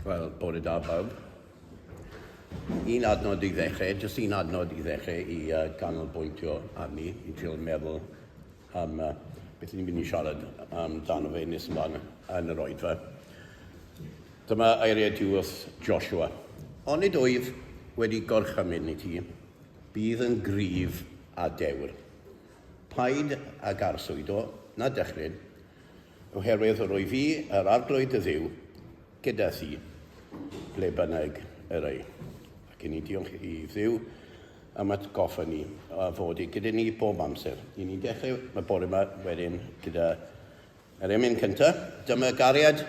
Wel, bore da bawb. Un adnod i ddechrau, jyst un adnod i ddechrau i ganolbwyntio arni, i trio meddwl am beth ni'n mynd i siarad amdano fe nes ymlaen yn yr Oedfa. Dyma eiriau diwedd Joshua. Onid oedd wedi gorchymyn i ti, bydd yn gryf a dewr. Paid ag arswyd o, na dechrau, oherwydd yr oedd fi yr arglwydd y ddiw gyda thi, ble bynnag yr ei. Ac i ni diolch i ddiw am atgoffa ni a fod i gyda ni bob amser. I ni dechrau y bore yma wedyn gyda yr emyn cyntaf. Dyma gariad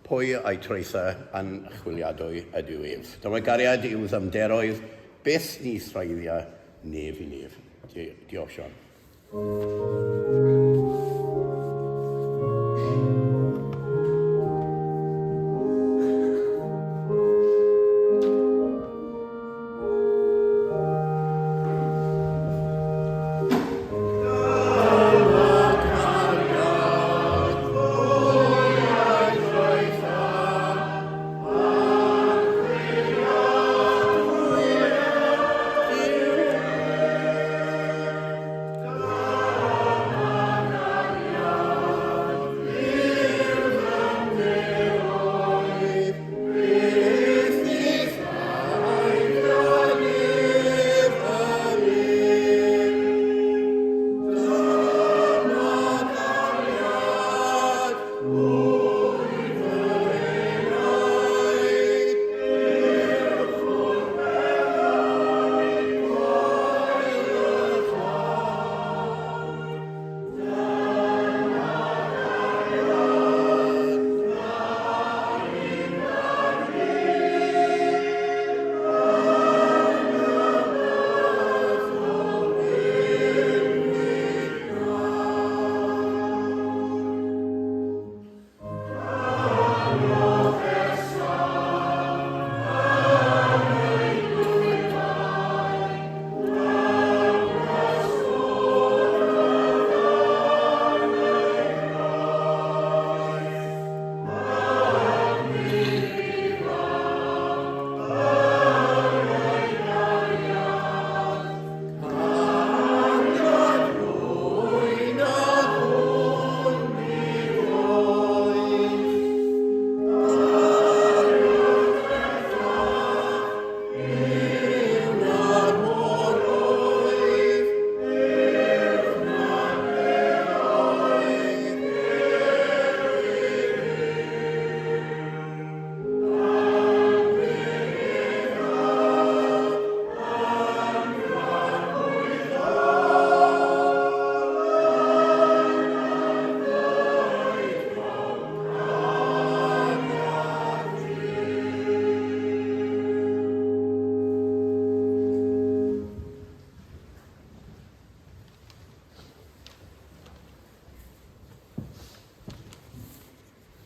pwy a'i treitha yn chwiliadwy ydyw ef. Dyma gariad i'w ddymderoedd beth ni threiddia nef i nef. Diolch, Sean.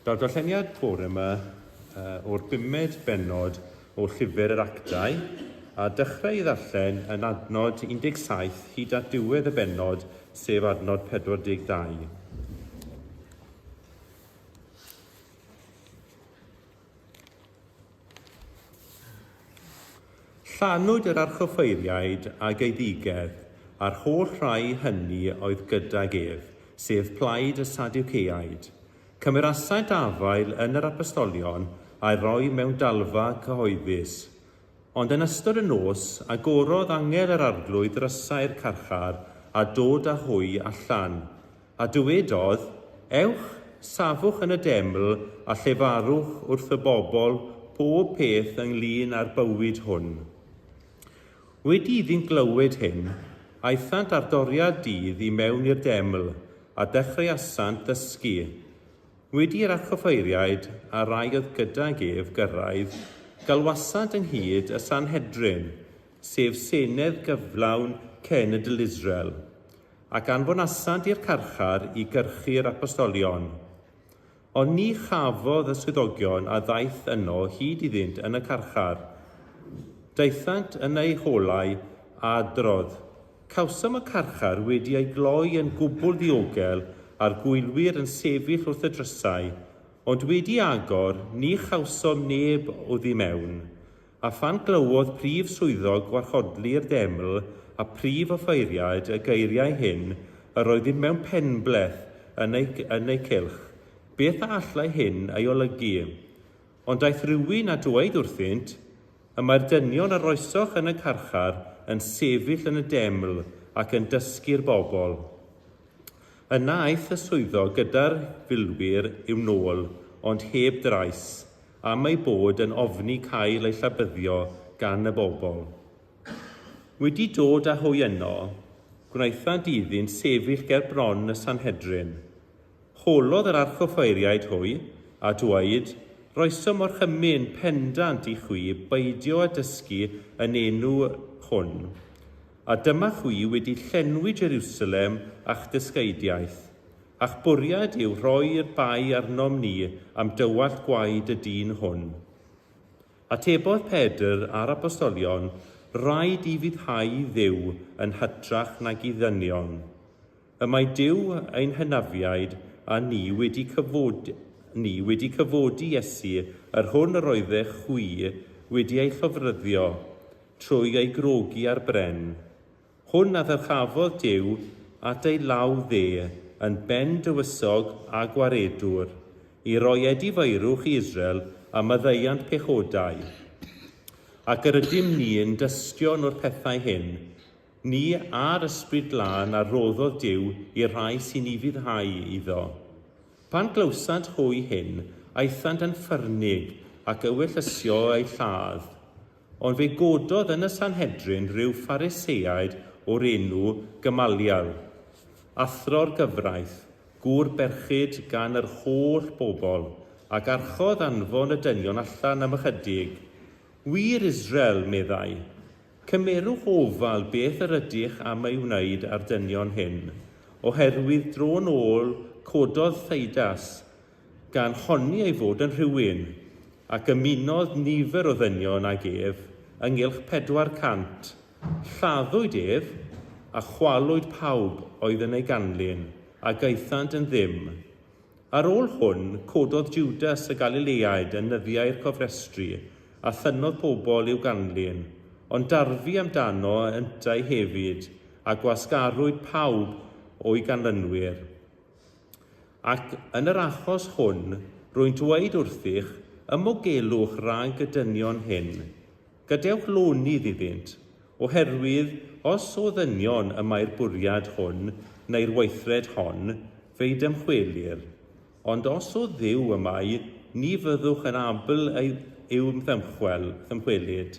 Daw'r darlleniad bore yma o'r 5 bennod o llyfr yr Actau a dechrau i ddarllen yn adnod 17 hyd at diwedd y bennod, sef adnod 42. Llanwyd yr archoffeiriaid ag ei ddigedd a'r holl rai hynny oedd gydag ef, sef plaid y Sadwceaid. Cymyrasai afael yn yr apostolion a'i roi mewn dalfa cyhoeddus. Ond yn ystod y nos, agorodd angel yr arglwydd rysau'r carchar a dod â hwy allan. A dywedodd, ewch, safwch yn y deml a llefarwch wrth y bobl pob peth ynglŷn â'r bywyd hwn. Wedi iddy'n glywed hyn, aethant ar doriad dydd i mewn i'r deml a dechreuasant ddysgu. Wedi'r archoffeiriaid a rai oedd gydag ef gyrraedd, galwasant ynghyd y Sanhedrin, sef Senedd Gyflawn Cenedl Israel, ac anfonasant i'r carchar i gyrchu'r apostolion. Ond ni chafodd y swyddogion a ddaeth yno hyd iddynt yn y carchar. Daethant yn ei holau a adrodd. Cawsom y carchar wedi ei gloi yn gwbl ddiogel a'r gwylwyr yn sefyll wrth y drysau, ond wedi agor ni chawsom neb oddi mewn, a phan glywodd prif swyddog gwarchodlu'r deml a prif offeiriad y geiriau hyn, yr oedd mewn penbleth yn ei cylch. Beth allai hyn ei olygu? Ond daeth rhywun a dweud wrthynt, y mae'r dynion arroesoch yn y carchar yn sefyll yn y deml ac yn dysgu'r bobl. Yna aeth y swyddog gyda'r filwyr i'w nôl, ond heb drais, am ei bod yn ofni cael ei llabyddio gan y bobl. Wedi dod â hwy yno, gwnaethant iddy'n sefyll ger bron y Sanhedrin. Holodd yr archoffeiriaid hwy a dweud, roesom o'r chymyn pendant i chwi beidio a dysgu yn enw hwn. A dyma chwi wedi llenwi Jerusalem a'ch dysgeidiaeth, a'ch bwriad yw rhoi'r bai arnom ni am dywallt gwaed y dyn hwn. Atebodd Pedr a'r apostolion, rhaid i fyddhau Dduw yn hytrach nag i ddynion. Y mae Duw ein hynafiaid a ni wedi cyfodi Iesu yr hwn yr oedd e chwi wedi ei llofryddio trwy ei grogi ar bren. Hwn a ddyrchafodd Duw at ei law dde yn ben dywysog a gwaredwr i roi edifeirwch i Israel a maddeiant pechodau. Ac yr ydym ni yn dystion o'r pethau hyn, ni a'r ysbryd glân a roddodd Duw i'r rhai sy'n ei fyddhau iddo. Pan glywsant hwy hyn, aethant yn ffyrnig ac ewyllysio ei lladd. Ond fe gododd yn y Sanhedrin rhyw Phariseaid o'r enw Gamaliel, athro'r gyfraith, gŵr berchyd gan yr holl bobl, ac archodd anfon y dynion allan am ychydig. Wir Israel, meddai, cymerwch ofal beth yr ydych am ei wneud ar dynion hyn, oherwydd dron ôl cododd Theudas gan honni ei fod yn rhywun, ac ymunodd nifer o ddynion ag ef ynghylch 400. Lladdwyd ef a chwalwyd pawb oedd yn ei ganlyn, a gaethant yn ddim. Ar ôl hwn, cododd Judas y Galileaid yn nyddiau'r cofrestru, a thynnodd pobl i'w ganlyn, ond darfu amdano yntau hefyd, a gwasgarwyd pawb o'i ganlynwyr. Ac yn yr achos hwn, rwy'n dweud wrthych, ymogelwch rhag y dynion hyn. Gadewch lonydd iddynt, oherwydd os o ddynion y mae'r bwriad hwn, neu'r weithred hon, fe'i dymchwelir. Ond os o Dduw y mae, ni fyddwch yn abl i'w ddymchwelyd.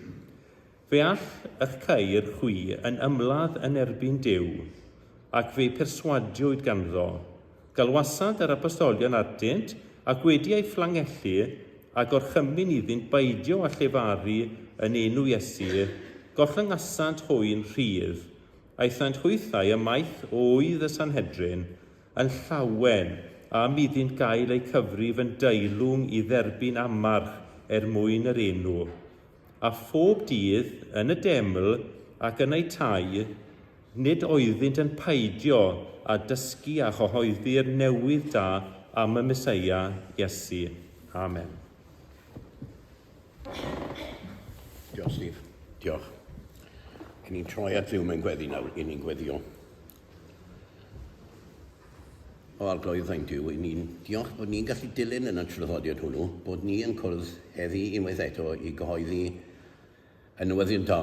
Fe all eich ceir chwi yn ymladd yn erbyn Duw, ac fe perswadiwyd ganddo. Galwasant yr apostolion ardynt ac wedi ei fflangellu a gorchymyn iddynt beidio a llefaru yn enw Iesu, gollyngasant hwy'n rhydd. Aethant hwythau ymaith oedd y Sanhedrin yn llawen a iddynt gael eu cyfrif yn deilwng i dderbyn amarch mwyn yr enw. A phob dydd yn y deml ac yn ei tai, nid oeddynt yn peidio a dysgu a chyhoeddi'r newydd da am y Meseia Iesu. Amen. Diolch, Steve. Diolch. Cyn ni'n troi at Dduw mewn gweddi nawr, i ni'n gweddio. O arglwydd ein Duw, ni'n diolch bod ni'n gallu dilyn yn y traddodiad hwnnw, bod ni yn cwrdd heddi unwaith eto i gyhoeddi y newyddion da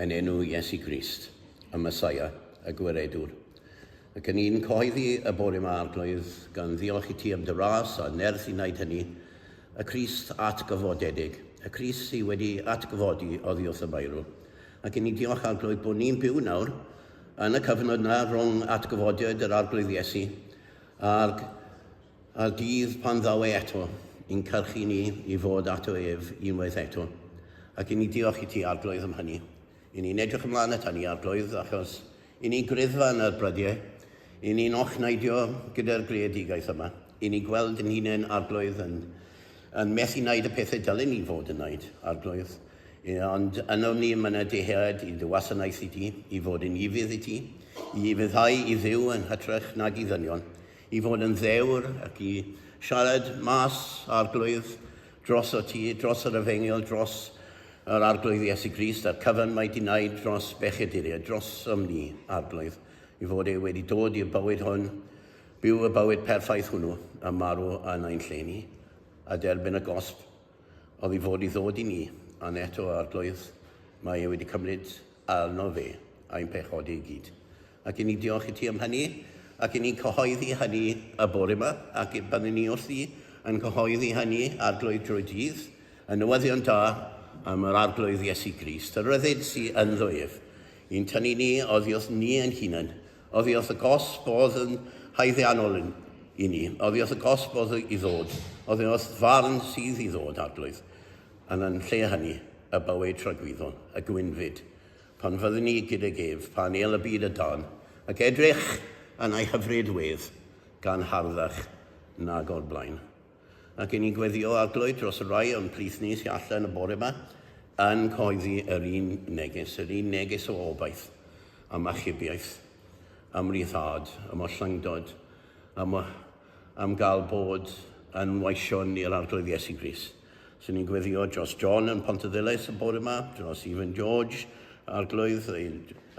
yn enw Iesu Grist, y Meseia, y gwaredwr. Ac yn ni'n cyhoeddi y bore yma arglwydd gan ddiolch i ti am dy ras a nerth i wneud hynny, y Crist atgyfodedig, y Crist sydd wedi atgyfodi oddi wrth y beirw. Ac yn ni diolch arglwydd bod ni'n byw nawr yn y cyfnod yna rhwng atgyfodiad yr arglwydd Iesu a'r dydd pan ddaw e eto, i'n cyrchu ni i fod ato ef unwaith eto. Ac yn ni diolch i ti arglwydd am hynny. I ni'n edrych ymlaen at hynny arglwydd achos i ni'n griddfa yn y brydiau, i ni'n ochneidio gyda'r greadigaeth yma, i ni'n gweld yn hunain arglwydd yn methu wneud y pethau dylen ni fod yn wneud arglwydd. Ond yno ni yn y dehead i dy wasanaeth i ti, i fod yn ifydd i ti, i fyddhau i ddiw yn hytrach nag i ddynion, i fod yn ddewr ac i Siarad mas arglwydd dros o ti, dros yr efengyl, dros yr arglwydd Iesu Grist, a'r cyfan mae di wneud dros bechaduriaid, dros ni arglwydd, i fod e wedi dod i'r bywyd hwn, byw y bywyd perffaith hwnnw, a marw yn ein lle ni, a derbyn y gosb oedd i fod i ddod i ni, a'n eto arglwydd mae e wedi cymryd arno fe a'n pechodi i gyd. Ac i ni diolch i ti am hynny, ac i ni'n cyhoeddi hynny y bore yma, ac byddwn ni wrth i yn cyhoeddi hynny arglwydd drwy dydd, yn newyddion da am yr arglwydd Iesu Grist, y ryddid sy'n yn ddwyf. I'n tynnu ni oddi wrth ni yn hunain, oddi wrth y gosb oedd yn haeddiannol i ni, oddi wrth y gosb oedd i ddod, oddi wrth farn sydd i ddod arglwydd, yn lle hynny y bywyd tragwyddol, y gwynfyd, pan fyddwn ni gyda gef, pan el y byd y dan, ac edrych yn ei hyfryd wedd gan harddach nag o'r blaen. Ac i ni gweddio arglwydd dros y rai o'n plith ni sy'n allan y bore yma yn coeddi yr un neges o obaith, am achubiaeth, am ryddhad, am ollangdod, am gael bod yn weision i'r arglwydd Iesu Grist. So ni'n gweddio dros John yn Pontarddulais y bore yma, dros Stephen George, arglwydd,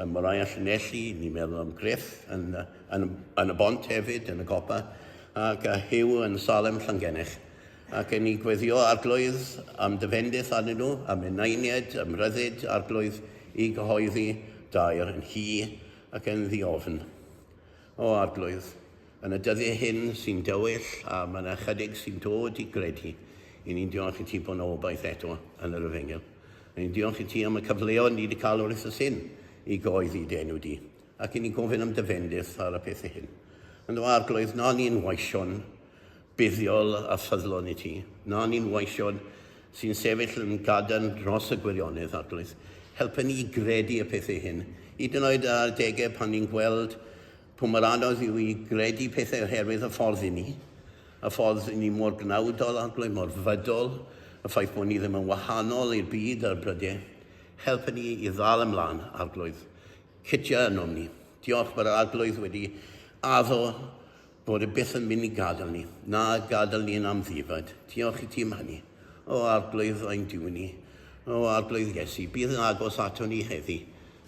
y Mariah Llanelli, ni'n meddwl am Griff, yn y bont hefyd, yn y gopa, ac Hugh yn Salem Llangennych. Ac yn ei gweddio arglwydd am dyfendith arnyn nhw, am unaeniad, am ryddid, arglwydd i gyhoeddi dair yn hi ac yn ddiofn. O arglwydd, yn y dyddiau hyn sy'n dywyll a mae yna chydig sy'n dod i gredu, i ni'n diolch i ti bod yn obaith eto yn yr efengyl. Ni'n diolch i ti am y cyfleoedd ni wedi cael wrth y syn i goeddi denw di, ac i ni'n gofyn am dyfendith ar y pethau hyn. Yn o arglwydd, na ni'n weision buddiol a ffyddlon i ti. Na ni'n weision sy'n sefyll yn gadarn dros y gwirionedd arglwydd. Helpa ni gredu y pethau hyn. Hyd yn oed ar degau pan ni'n gweld pwy mor anodd yw i gredu pethau oherwydd y ffordd i ni. Y ffordd i ni mor gnawdol arglwydd, mor fydol, y ffaith bod ni ddim yn wahanol i'r byd a'r brydau. Helpa ni i ddal ymlaen arglwydd. Cytia yn o'n ni. Diolch bod yr arglwydd wedi addo bod y byth yn mynd i gadael ni, na gadael ni yn amddifad. Diolch i ti am hynny. O arglwydd ein diwn ni. O arglwydd Iesu, bydd yn agos ato ni heddi.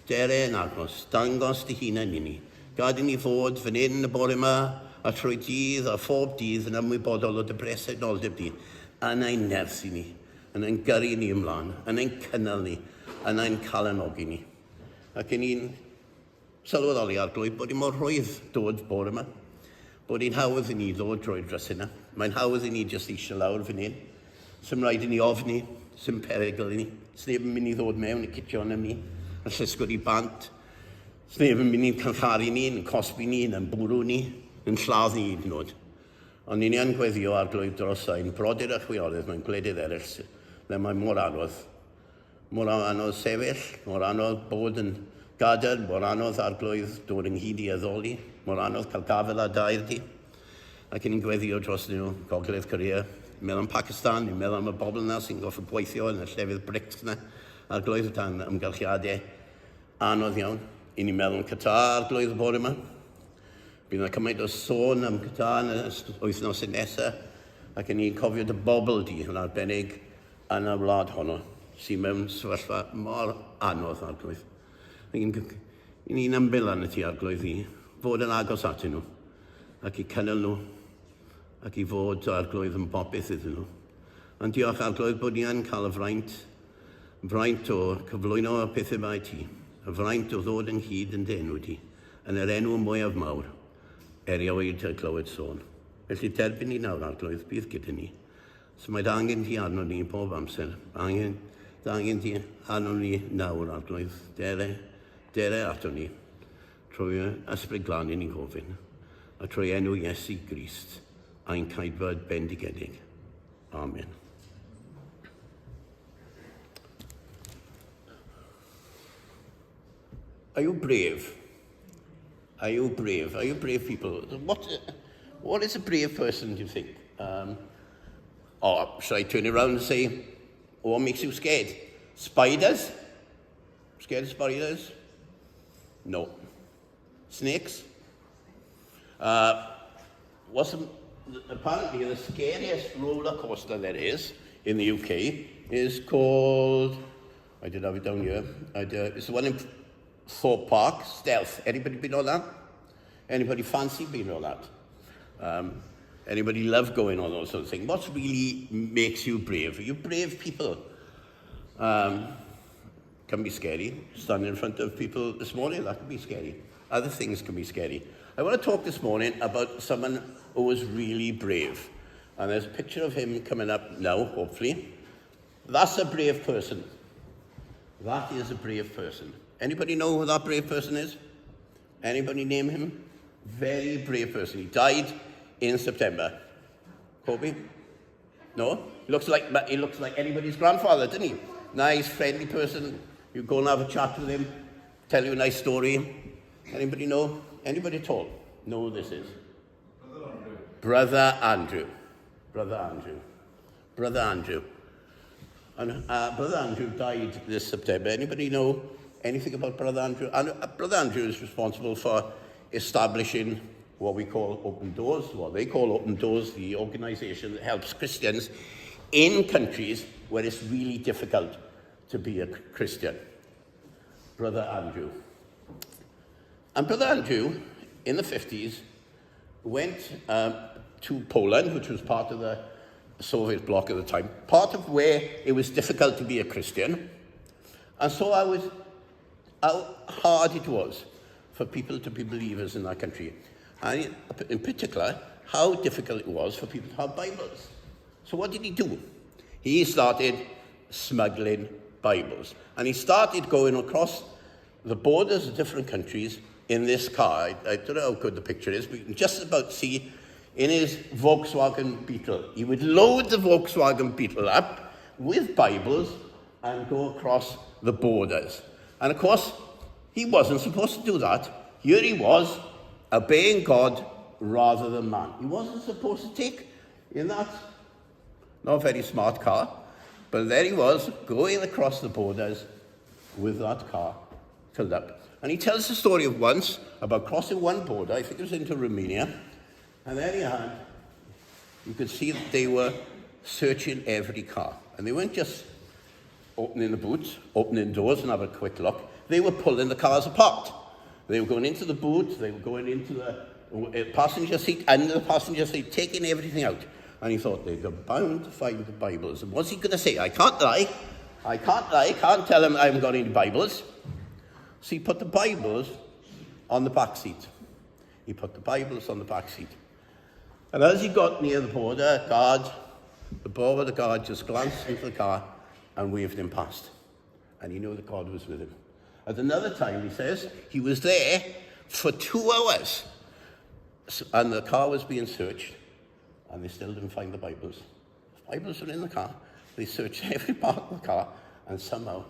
Dere yn agos, dangos dy hunain i ni. Gad i ni fod fan hyn y bore yma, a trwy dydd a phob dydd yn ymwybodol o dy bresenoldeb di, yn ein nerth i ni, yn ein gyrru ni ymlaen, yn ein cynnal ni, yn ein calanogi ni. Ac i ni'n sylweddoli arglwydd bod i mor rhwydd dod bore yma, bod i'n hawdd i ni ddod drwy'r dros yna. Mae'n hawdd i ni jyst eisiau lawr fan hyn. Sym rhaid i ni ofni, sym perygl i ni. Sneb yn mynd i ddod mewn i cytio yn ni, yn llysgwr i bant. Sneb yn mynd i'n cyncharu ni, yn cosbi ni, yn bwrw ni, yn lladd ni hyd yn oed. Ond ni'n yn gweddio arglwydd dros ein brodyr a chwiorydd mewn gwledydd eraill, le mae mor anodd. Mor anodd sefyll, mor anodd bod yn gadar, mor anodd arglwydd dod ynghyd i addoli, mor anodd cael gafel a dair di. Ac ni'n gweddio dros nhw, Gogledd Corea, meddwl am Pakistan, ni'n meddwl am y bobl yna sy'n goffi gweithio yn y llefydd brics yna, arglwydd dan ymgylchiadau anodd iawn. I ni'n meddwl am Qatar arglwydd y bore yma. Bydd yna cymaint o sôn am Qatar yn y wythnos nesaf, ac ni'n cofio dy bobl di yn arbennig yn y wlad honno, sy'n mewn sefyllfa mor anodd arglwydd. Ni'n ymbil yn y ti arglwydd i, fod yn agos atyn nhw, ac i cynnal nhw, ac i fod arglwydd yn bopeth iddyn nhw. Ond diolch arglwydd bod ni yn cael y fraint o cyflwyno y pethau yma i ti, y fraint o ddod ynghyd yn denw ti, yn yr enw mwyaf mawr, erioed y clywed sôn. Felly derbyn ni nawr arglwydd, bydd gyda ni. So mae angen ti arno ni bob amser, angen ti arno ni nawr arglwydd, dere ato ni, trwy ysbryd glân i ni'n gofyn, a trwy enw Iesu Grist, a'n caedfod bendigedig. Amen. Are you brave? Are you brave? Are you brave people? What is a brave person, do you think? Or should I turn around and say, what makes you scared? Spiders? Scared of spiders? No. Snakes? What's apparently the scariest roller coaster there is in the UK is called, I did have it down here, it's the one in Thorpe Park, Stealth. Anybody been on that? Anybody fancy being on that? Anybody love going on those sort of things? What really makes you brave? Are you brave people? Can be scary. Standing in front of people this morning, that can be scary. Other things can be scary. I want to talk this morning about someone who was really brave. And there's a picture of him coming up now, hopefully. That's a brave person. That is a brave person. Anybody know who that brave person is? Anybody name him? Very brave person. He died in September. Kobe? No? He looks like anybody's grandfather, doesn't he? Nice, friendly person. You go and have a chat with him, tell you a nice story. Anybody know? Anybody at all know who this is? Brother Andrew. Brother Andrew. Brother Andrew. And Brother Andrew died this September. Anybody know anything about Brother Andrew? And Brother Andrew is responsible for establishing what we call Open Doors, what they call Open Doors, the organisation that helps Christians in countries where it's really difficult to be a Christian. Brother Andrew. And Brother Andrew, in the 50s, went to Poland, which was part of the Soviet bloc at the time, part of where it was difficult to be a Christian, and saw how hard it was for people to be believers in that country. And in particular, how difficult it was for people to have Bibles. So what did he do? He started smuggling Bibles. And he started going across the borders of different countries in this car. I don't know how good the picture is, but you can just about see in his Volkswagen Beetle. He would load the Volkswagen Beetle up with Bibles and go across the borders. And of course, he wasn't supposed to do that. Here he was, obeying God rather than man. He wasn't supposed to take in that not very smart car, but there he was, going across the borders with that car filled up. And he tells the story of once about crossing one border, I think it was into Romania, and there you could see that they were searching every car. And they weren't just opening the boots, opening doors and have a quick look. They were pulling the cars apart. They were going into the boot, they were going into the passenger seat, under the passenger seat, taking everything out. And he thought they're bound to find the Bibles. And what's he going to say? I can't lie, I can't tell them I haven't got any Bibles. So he put the Bibles on the back seat. He put the Bibles on the back seat. And as he got near the border, the guard just glanced into the car and waved him past. And he knew that God was with him. At another time, he says, he was there for 2 hours. And the car was being searched, and they still didn't find the Bibles. The Bibles were in the car. They searched every part of the car, and somehow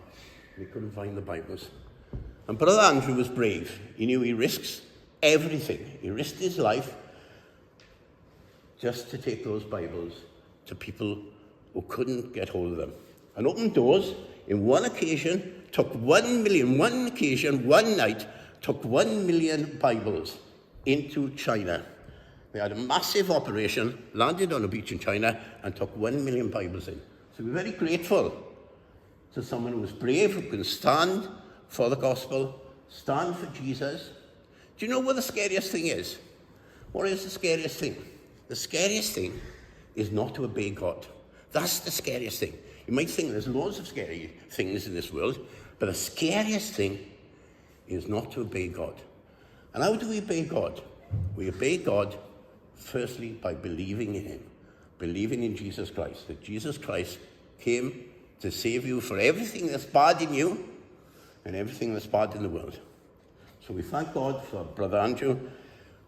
they couldn't find the Bibles. And Brother Andrew was brave. He knew he risks everything. He risked his life just to take those Bibles to people who couldn't get hold of them. And Open Doors, in one night, took 1 million Bibles into China. They had a massive operation, landed on a beach in China, and took 1 million Bibles in. So we're very grateful to someone who was brave, who can stand for the gospel, stand for Jesus. Do you know what the scariest thing is? What is the scariest thing? The scariest thing is not to obey God. That's the scariest thing. You might think there's loads of scary things in this world, but the scariest thing is not to obey God. And how do we obey God? We obey God, firstly, by believing in him, believing in Jesus Christ, that Jesus Christ came to save you for everything that's bad in you and everything that's bad in the world. So we thank God for Brother Andrew,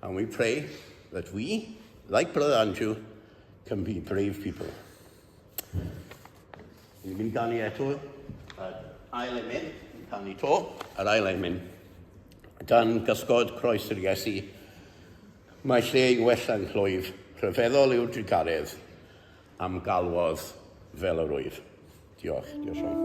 and we pray that we, like Brother Andrew, can be brave people. Ni'n ganu eto, ail emyn, canu to, yr ail emyn. Dan gysgod croes yr Iesu, mae lle i wella'n clwyf, rhyfeddol yw'r drigaredd, am galwodd fel yr wyf. Diolch, diolch Sion.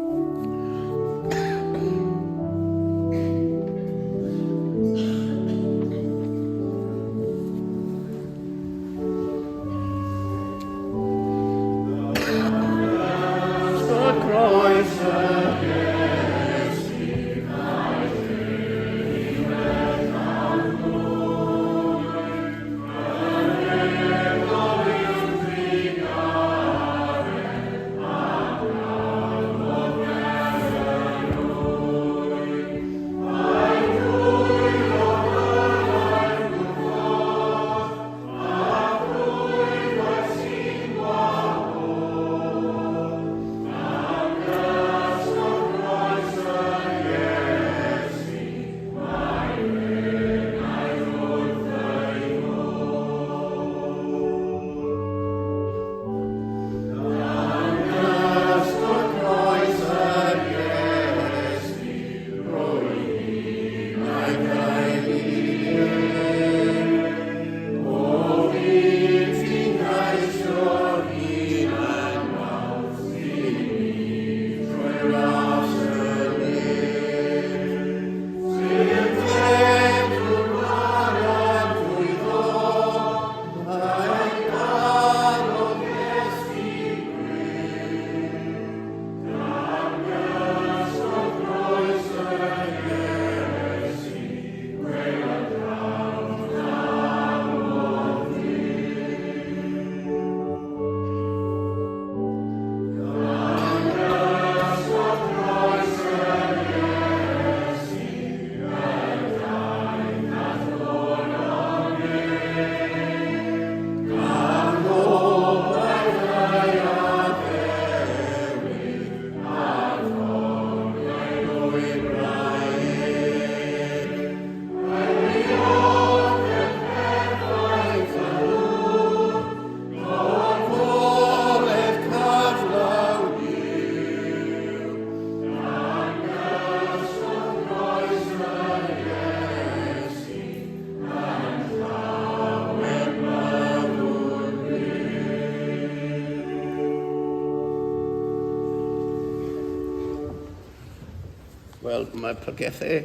Wel, mae pregethau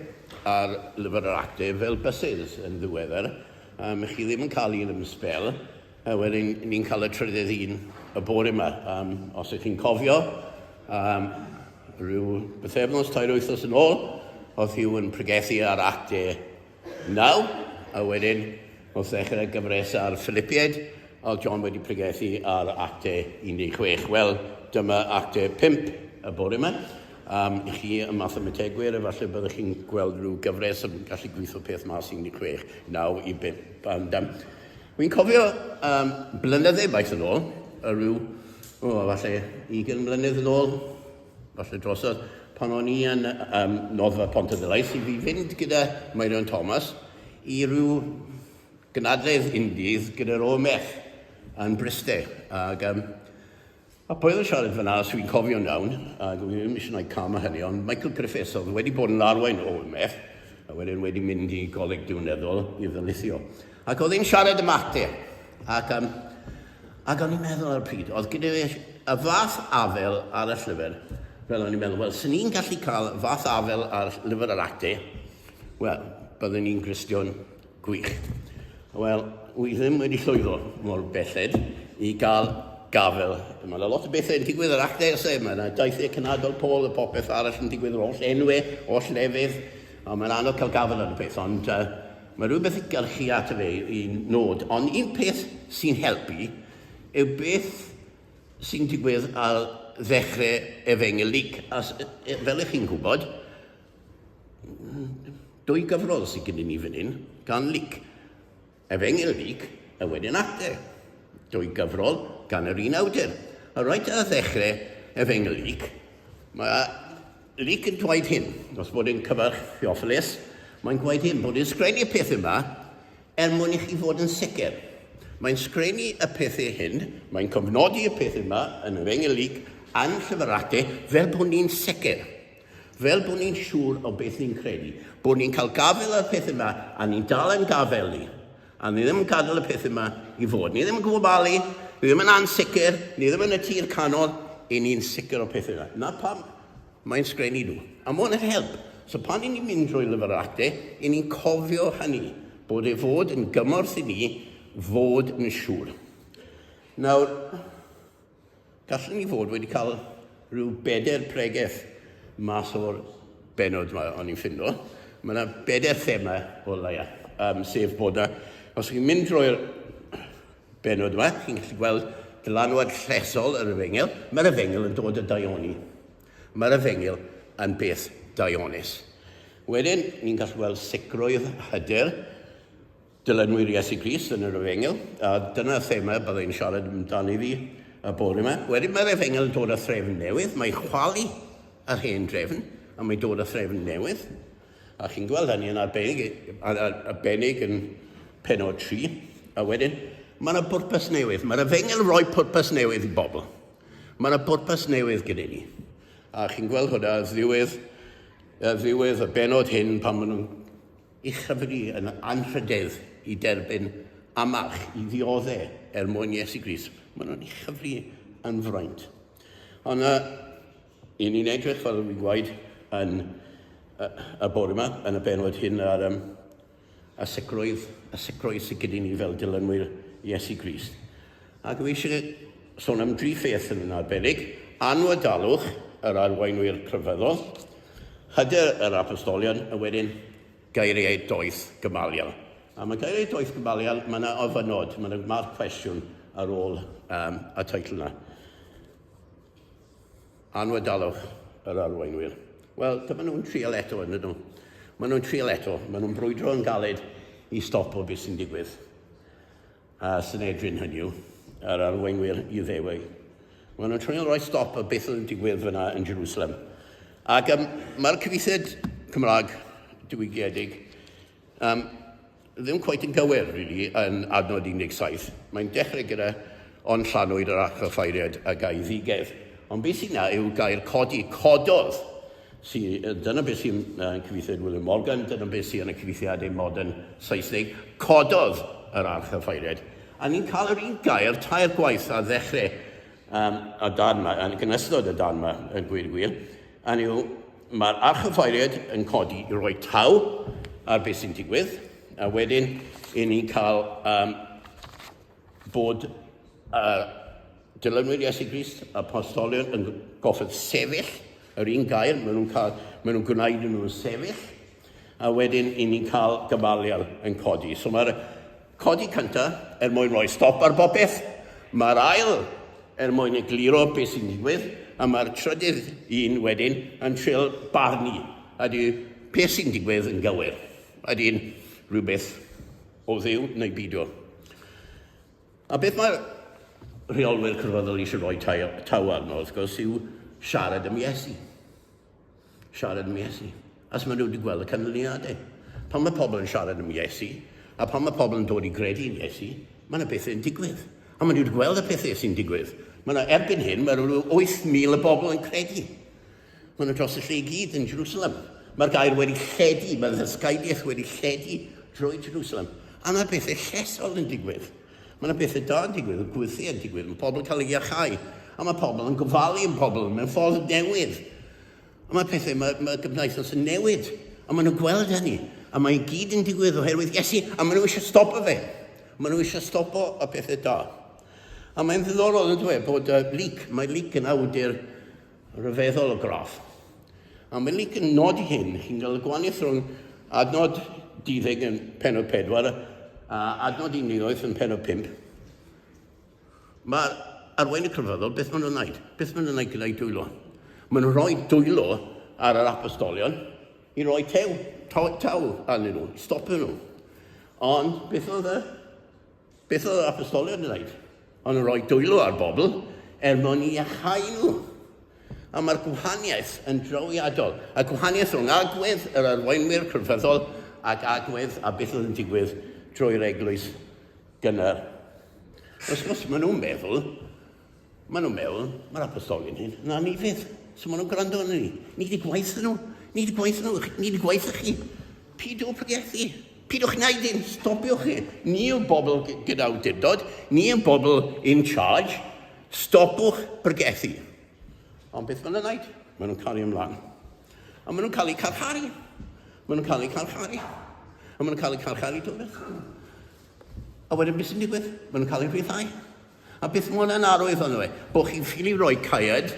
ar lyfr yr actau fel bysys yn ddiweddar. Chi ddim yn cael un am sbel, a wedyn ni'n cael y trydydd un y bore yma. Os ydych chi'n cofio, rhyw bythefnos, 2 wythnos yn ôl, oedd Hugh yn pregethu ar actau 9, a wedyn wrth ddechrau gyfres ar Philippiaid, oedd John wedi pregethu ar actau 16. Wel, dyma actau 5 y bore yma. I chi y mathemategwyr, efallai byddwch chi'n gweld rhyw gyfres yn gallu gweithio peth mas 16, 9 i 5. Wy'n cofio blynydde baith yn ôl, rhyw, efallai 20 mlynedd yn ôl, efallai drosodd, pan o'n i yn noddfa Pontarddulais i fi fynd gyda Myron Thomas i ryw gynadledd Indiaidd gyda'r OMF yn Bristol. A pwy oedd yn siarad fyna, os fi'n cofio nawn, ac fi ddim eisiau gwneud cam o hynny, ond Michael Griffiths oedd wedi bod yn arwain o OMF, a wedyn wedi mynd i goleg diwneddol i ddilithio. Ac oedd hi'n siarad am actau, ac o'n i'n meddwl ar y pryd, oedd gyda fi y fath afel ar y llyfr, fel o'n i'n meddwl, wel, sy'n ni'n gallu cael fath afel ar lyfr yr actau, wel, byddwn ni'n Gristion gwych. Wel, wy ddim wedi llwyddo mor belled i gael gafel. Mae lot o bethau yn digwydd yr actau ysau. Mae yna daethau cynadol Paul a popeth arall yn digwydd oll enwau, oll lefydd, a mae'n anodd cael gafel ar y peth, ond mae rhywbeth i gyrchu at y fe i nod. Ond un peth sy'n helpu yw beth sy'n digwydd ar ddechrau Efengylig. Fel ych chi'n gwybod, 2 gyfrol sy'n gyda ni fan hyn, gan Luc. Efengylig a wedyn actau. 2 gyfrol gan yr un awdur. A rhaid ar ddechrau Efengylig, mae Luc yn dweud hyn, os bod yn cyfarch Theophilus, mae'n gweud hyn, bod yn sgrennu y peth yma mwyn i chi fod yn sicr. Mae'n sgrennu y pethau hyn, mae'n cofnodi y peth yma yn Efengylig a'n llyfr actau fel bod ni'n sicr. Fel bod ni'n siŵr o beth ni'n credu. Bod ni'n cael gafel ar peth yma a ni'n dal yn gafel ni. A ni ddim yn gadael y peth yma i fod. Ni ddim yn gwobalu, ni ddim yn ansicr, ni ddim yn y tir canol, i ni'n sicr o peth yma. Na pam mae'n sgrennu nhw. A mae'n help. So pan ni'n mynd drwy lyfr actau, i ni'n cofio hynny, bod e fod yn gymorth i ni fod yn siŵr. Nawr, gallwn ni fod wedi cael rhyw 4 pregaeth mas o'r benod yma o'n i'n ffindo. Mae yna 4 thema o leia, sef bod yna, os chi'n mynd drwy'r benod yma, chi'n gallu gweld dylanwad llesol ar y fengel. Mae'r fengel yn dod o Daioni. Mae'r fengel yn beth Daionis. Wedyn, ni'n gallu gweld sicrwydd hyder dilynwyr Iesu Grist yn yr efengel, a dyna thema byddai'n siarad amdani fi y bore yma. Wedyn mae'r efengel yn dod â threfn newydd, mae'n chwalu yr hen drefn, a mae'n dod â threfn newydd. A chi'n gweld hynny yn arbennig yn penod 3, a wedyn mae yna bwrpas newydd. Mae'r efengel rhoi pwrpas newydd i bobl. Mae yna bwrpas newydd gyda ni. A chi'n gweld hwnna ddiwedd y benod hyn pan maen nhw'n uchafru yn anrhydedd i derbyn amarch, i ddioddau mwyn Iesu Grist. Maen nhw'n uchafru yn fraint. Ond i ni'n edrych fel fi'n gwaed yn y bore yma, yn y benod hyn ar y sicrwydd sydd gyda ni fel dilynwyr Iesu Grist. Ac fi eisiau sôn am 3 pheth yn arbennig. Anwadalwch yr arweinwyr crefyddol, hyder yr apostolion, a wedyn geiriau doeth Gamaliel. A mae geiriau doeth Gamaliel, mae yna ofynod, mae yna marc cwestiwn ar ôl y teitl yna. Anwadalwch yr arweinwyr. Wel, dyma nhw'n trial eto yn ydw. Maen nhw'n trial eto, maen nhw'n brwydro yn galed i stopo beth sy'n digwydd. A Synedrin hynny yw, yr arweinwyr i ddewau. Maen nhw'n trial rhoi stop o beth yn digwydd fyna yn Jerusalem. Ac mae'r cyfeithiad Cymraeg diwygiedig ddim cweit yn gywir, really, yn adnod 17. Mae'n dechrau gyda ond llanwyd yr archoffeiriad a gael ddigedd. Ond beth sy'n na yw gair codi, cododd. Dyna beth sy'n cyfeithiad William Morgan, dyna beth sy'n y cyfeithiadau modern Saesneg, cododd yr archoffeiriad. A ni'n cael yr un gair tair gwaith ar ddechrau y dan yma, yn gynystod y dan yma, yn gweud gwir. A mae'r archoffeiriad yn codi i roi taw ar beth sy'n digwydd, a wedyn i ni'n cael bod dilynwyr Iesu Grist, apostolion, yn goffod sefyll, yr un gair, maen nhw'n gwneud nhw'n sefyll, a wedyn i ni'n cael Gamaliel yn codi. So mae'r codi cyntaf mwyn rhoi stop ar bopeth, mae'r ail mwyn egluro beth sy'n digwydd, a mae'r trydydd un wedyn yn trial barnu, ydy beth sy'n digwydd yn gywir, ydy'n rhywbeth o ddiw neu beidio. A beth mae'r rheolwyr crefyddol eisiau rhoi taw arno, wrth gwrs, yw siarad am Iesu. Siarad am Iesu. As maen nhw wedi gweld y canlyniadau. Pan mae pobl yn siarad am Iesu, a pan mae pobl yn dod i gredu yn Iesu, mae yna bethau yn digwydd. A maen nhw wedi gweld y pethau sy'n digwydd. Mae yna erbyn hyn, mae yna 8,000 o bobl yn credu. Mae yna dros y lle i gyd yn Jerusalem. Mae'r gair wedi lledu, mae'r ddysgaidiaeth wedi lledu drwy Jerusalem. A mae'r bethau llesol yn digwydd. Mae yna bethau da yn digwydd, y gwythu yn digwydd, mae pobl yn cael ei iachau, a mae pobl yn gofalu yn pobl mewn ffordd newydd. A mae pethau, mae gymdeithas yn newid, a maen nhw'n gweld hynny, a mae gyd yn digwydd oherwydd Iesu, a maen nhw eisiau stopo fe. Maen nhw eisiau stopo y pethau da. A mae'n ddiddorol yn dweud bod mae leak yn awdur rhyfeddol o graff. A mae leak yn nodi hyn, chi'n cael y gwahaniaeth rhwng adnod 10 yn penod 4, a adnod 19 yn penod 5. Mae'r arweinydd crefyddol, beth maen nhw'n gwneud? Beth maen nhw'n gwneud gyda'i dwylo? Maen nhw'n rhoi dwylo ar yr apostolion i roi taw arnyn nhw, i stopio nhw. Ond beth oedd yr apostolion yn gwneud? Ond yn rhoi dwylo ar bobl mwyn i iachau nhw. A mae'r gwahaniaeth yn drawiadol. A gwahaniaeth rhwng agwedd yr arweinwyr crefyddol ac agwedd a beth oedd yn digwydd drwy'r eglwys gynnar. Os maen nhw'n meddwl, mae'r apostolion hyn yn anifydd. So maen nhw'n gwrando yn ni. Ni wedi gwaith nhw. Ni wedi gwaith chi. Pidwch pregethu. Pidwch wneud un. Stopiwch chi. Ni yw bobl gyda awdurdod. Ni yw bobl in charge. Stopwch pregethu. Ond beth maen nhw'n gwneud? Maen nhw'n cael ei ymlaen. A maen nhw'n cael ei carcharu. A maen nhw'n cael ei carcharu dwywaith. A wedyn beth sy'n digwydd? Maen nhw'n cael ei rhyddhau. A beth mae'n yn arwydd ond nhw bod chi'n ffili rhoi caiad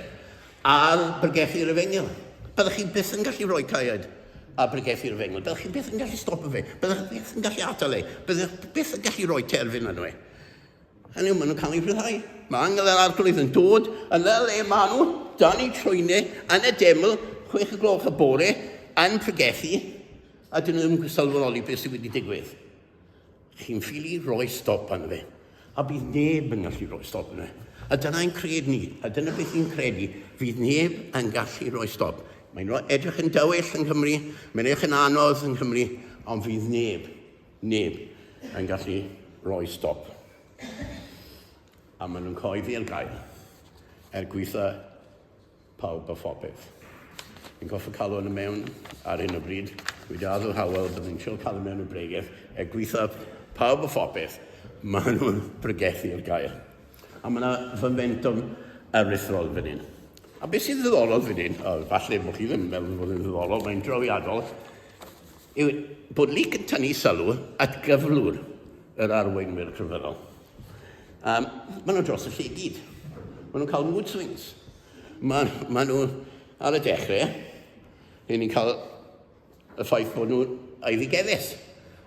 ar bregethau'r efengil. Byddwch chi byth yn gallu rhoi caiad ar bregethau'r efengil. Byddwch chi byth yn gallu stopo fe. Byddwch chi byth yn gallu atal e. Byddwch chi byth yn gallu rhoi terfyn arno e. Hynny yw, maen nhw'n cael ei rhyddhau. Mae angel yr arglwydd yn dod yn y le maen nhw, dan eu trwynau, yn y deml, 6:00 y bore, yn pregethu, a dyn nhw ddim sylweddoli beth sydd wedi digwydd. Chi'n ffili rhoi stop arno fe. A bydd neb yn gallu rhoi stop arno fe. A dyna'n cred ni, a dyna beth ni'n credu, fydd neb yn gallu rhoi stop. Mae'n edrych yn dywyll yn Cymru, mae'n edrych yn anodd yn Cymru, ond fydd neb yn gallu rhoi stop. A maen nhw'n coeddi'r gael gweithio pawb a phopeth. Fi'n goffa cael hwn yn mewn ar hyn o bryd. Wedi addol hawel byddwn i'n siŵr cael hwn mewn o bregeth gweithio pawb a phopeth. Maen nhw'n bregethu'r gael. A mae yna fymentum erythrol fan hyn. A beth sy'n ddiddorol fan hyn, falle bod chi ddim yn meddwl bod yn ddiddorol, mae'n drawiadol, yw bod Luc yn tynnu sylw at gyflwr yr arweinwyr crefyddol. Maen nhw dros y lle gyd. Maen nhw'n cael mood swings. Maen nhw ar y dechrau, ni'n cael y ffaith bod nhw eiddigeddus.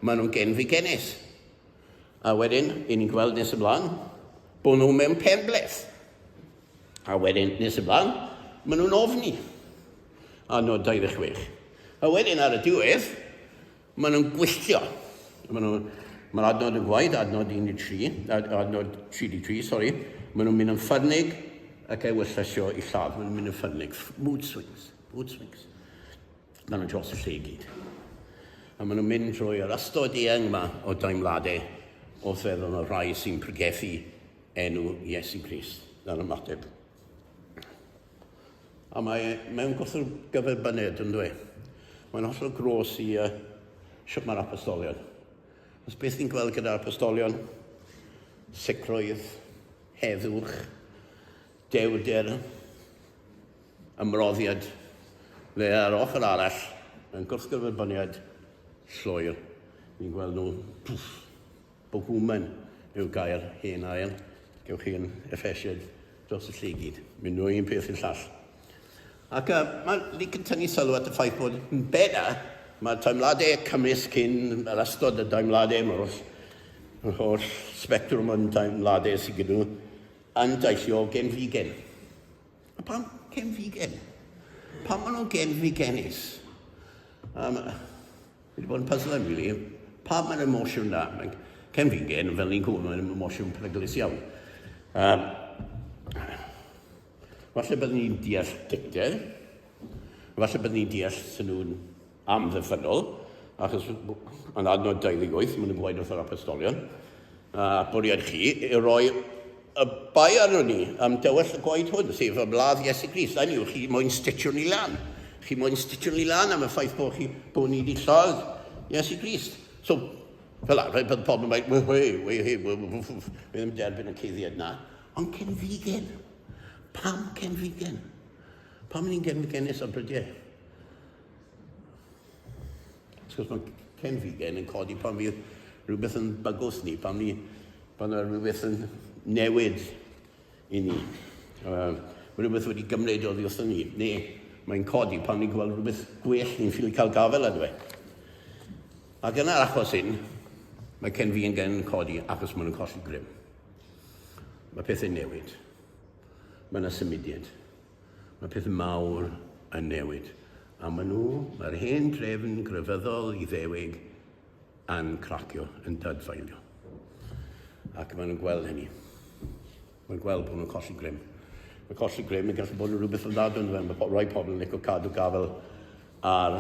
Maen nhw'n genfigenus. A wedyn, ni'n gweld nes ymlaen, bod nhw mewn penbleth. A wedyn, nes ymlaen, maen nhw'n ofni. A nod 26. A wedyn ar y diwedd, maen nhw'n gwylltio. Mae'r adnod yn gwaed, adnod 3 sorry. Maen nhw'n mynd yn ffynnig ac ewyllysio i lladd. Maen nhw'n mynd yn ffynnig. Mood swings. Maen nhw'n dros y lle gyd. A maen nhw'n mynd drwy'r ystod eang yma o daimladau wrth feddwl o rai sy'n pregethu enw Iesu Grist. Na'n ymateb. A mae mewn gwrthwyr gyferbyniad yn dweud. Mae'n hollol gros i siwp mae'r apostolion. Os beth ni'n gweld gyda'r apostolion, sicrwydd, heddwch, dewder, ymroddiad, le ar ochr arall, yn gwrthgyferbyniad llwyr. Ni'n gweld nhw, bohwman yw'r gair hen ail, gewch chi yn effesiad dros y lle gyd. Mynd nhw un peth i'r llall. Ac mae Luc yn tynnu sylw at y ffaith bod yn beda, mae daimladau cymysg cyn yr ystod y daimladau, mae'r holl spectrwm yn daimladau sydd gyda nhw, yn deillio genfigen. A pam genfigen? Pam maen nhw'n genfigenus? Wedi bod yn puzzle am rili. Pam mae'n emosiwn na? Genfigen, fel ni'n gwybod, mae'n emosiwn peryglus iawn. Falle byddwn ni'n deall dicter, falle byddwn ni'n deall sy'n nhw'n amddiffynol, achos yn adnod 28, maen nhw'n gwaed wrth yr apostolion, a bwriad chi, i roi y bai arno ni am dywyll y gwaed hwn, sef y bladd Iesu Grist. Hynny yw, chi moyn stitio ni lan. Chi moyn stitio ni lan am y ffaith bod ni wedi lladd Iesu Grist. So, fel arfer, bydd pobl yn dweud, we ddim derbyn y cuddiad na. Ond cenfigen. Pam cenfigen? Pam ni'n genfigenus o brydiau? Cos mae cenfigen yn codi pan fydd rhywbeth yn bygwth ni, pan yna rhywbeth yn newid i ni. Rhywbeth wedi gymryd oddi wrthyn ni. Neu mae'n codi pan ni'n gweld rhywbeth gwell ni'n ffili cael gafel ydw e. Ac yna'r achos hyn, mae cenfigen yn codi achos maen nhw'n colli grym. Mae pethau'n newid. Mae yna symudiad. Mae pethau mawr yn newid. A mae'r hen drefn grefyddol i ddewig yn cracio, yn dydfailio. Ac maen nhw'n gweld hynny. Mae'n gweld bod nhw'n colli grym. Mae colli grym yn gallu bod yn rhywbeth o ddadwn fe. Mae rai pobl yn licio cadw gafel ar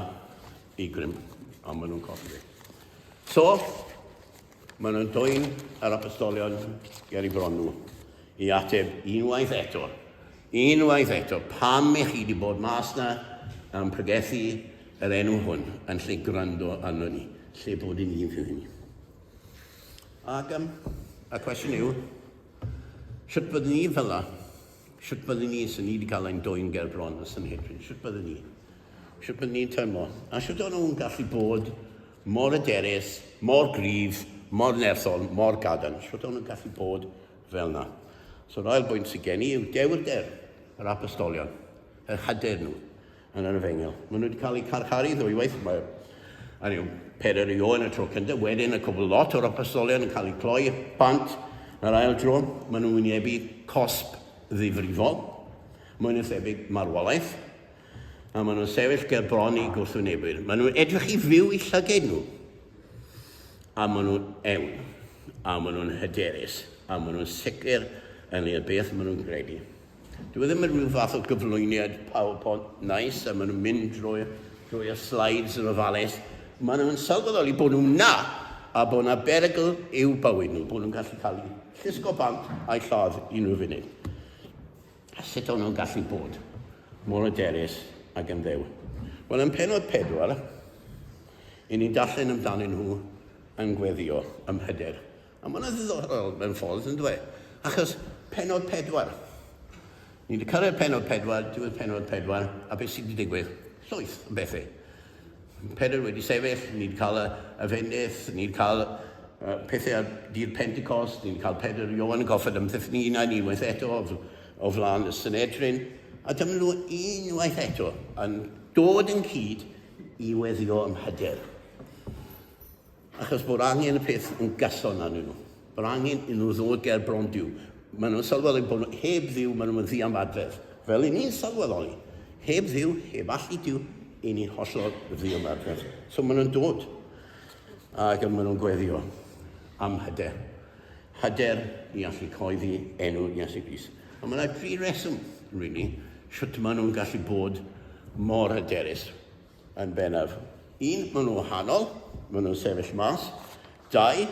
ei grym. A maen nhw'n colli grym. So, maen nhw'n dwyn yr apostolion ger i bron nhw i ateb unwaith eto, pam eich chi wedi bod mas na am pregethu yr enw hwn yn lle gwrando arno ni, lle bod i ni'n fydd ni. Ac y cwestiwn yw, sut byddwn ni fel la? Sut byddwn ni sy'n ni wedi cael ein dwyn ger bron y Sanhedrin? Sut byddwn ni? Sut byddwn ni'n teimlo? A sut o'n nhw'n gallu bod mor hyderus, mor gryf, mor nerthol, mor gadarn? Sut o'n nhw'n gallu bod fel na? So'r ail bwynt sy'n gen i yw dewrder yr apostolion. y hyder nhw yn yr efengil. Maen nhw wedi cael eu carcharu ddwywaith. Mae Peder i o yn y tro cyntaf, wedyn y cwbl lot o'r apostolion yn cael eu cloi bant yr ail tro. Maen nhw'n wynebu cosb ddifrifol. Maen nhw'n thebyg marwolaeth. A maen nhw'n sefyll ger bron i gwrthwynebwyr. Maen nhw'n edrych i fyw i llyged nhw. A maen nhw'n ewn. A maen nhw'n hyderus. A maen nhw'n sicr yn ei beth maen nhw'n gredu. Dwi ddim yn rhyw fath o gyflwyniad PowerPoint nice, a maen nhw'n mynd drwy'r slides yn ofalus. Maen nhw'n sylweddoli bod nhw'n na, a bod yna berygl i'w bywyd nhw, bod nhw'n gallu cael eu llusgo bant a'i lladd unrhyw funud. A sut o'n nhw'n gallu bod mor hyderus ac yn ddew? Wel, yn pennod 4, i ni'n darllen amdanyn nhw yn gweddio ym hyder. A mae'n ddiddorol mewn ffordd, yn dweud. Achos pennod 4. Ni wedi cyrraedd pennod 4, diwedd pennod 4, a beth sydd wedi digwydd? Llwyth o bethau. Peder wedi sefyll, ni wedi cael y fendydd, ni wedi cael pethau ar dydd Pentecost, ni wedi cael Peder i Iowan yn goffod ymddiffyn unwaith eto o flaen y Synedrin, a dyma nhw unwaith eto yn dod yn cyd i weddio ym hyder. Achos bod angen y peth yn gyson arnyn nhw. Bod angen i nhw ddod ger bron Duw. Maen nhw'n sylweddoli bod nhw heb ddiw, maen nhw'n ddiamadredd. Fel i ni'n sylweddoli, heb ddiw, heb allu Duw, i ni'n hollol ddiamadredd. So maen nhw'n dod, ac maen nhw'n gweddio am hyder. Hyder i allu coeddi enw Iesu Grist. A mae yna 3 reswm, really, sut maen nhw'n gallu bod mor hyderus yn bennaf. 1, maen nhw'n wahanol, maen nhw'n sefyll mas. 2,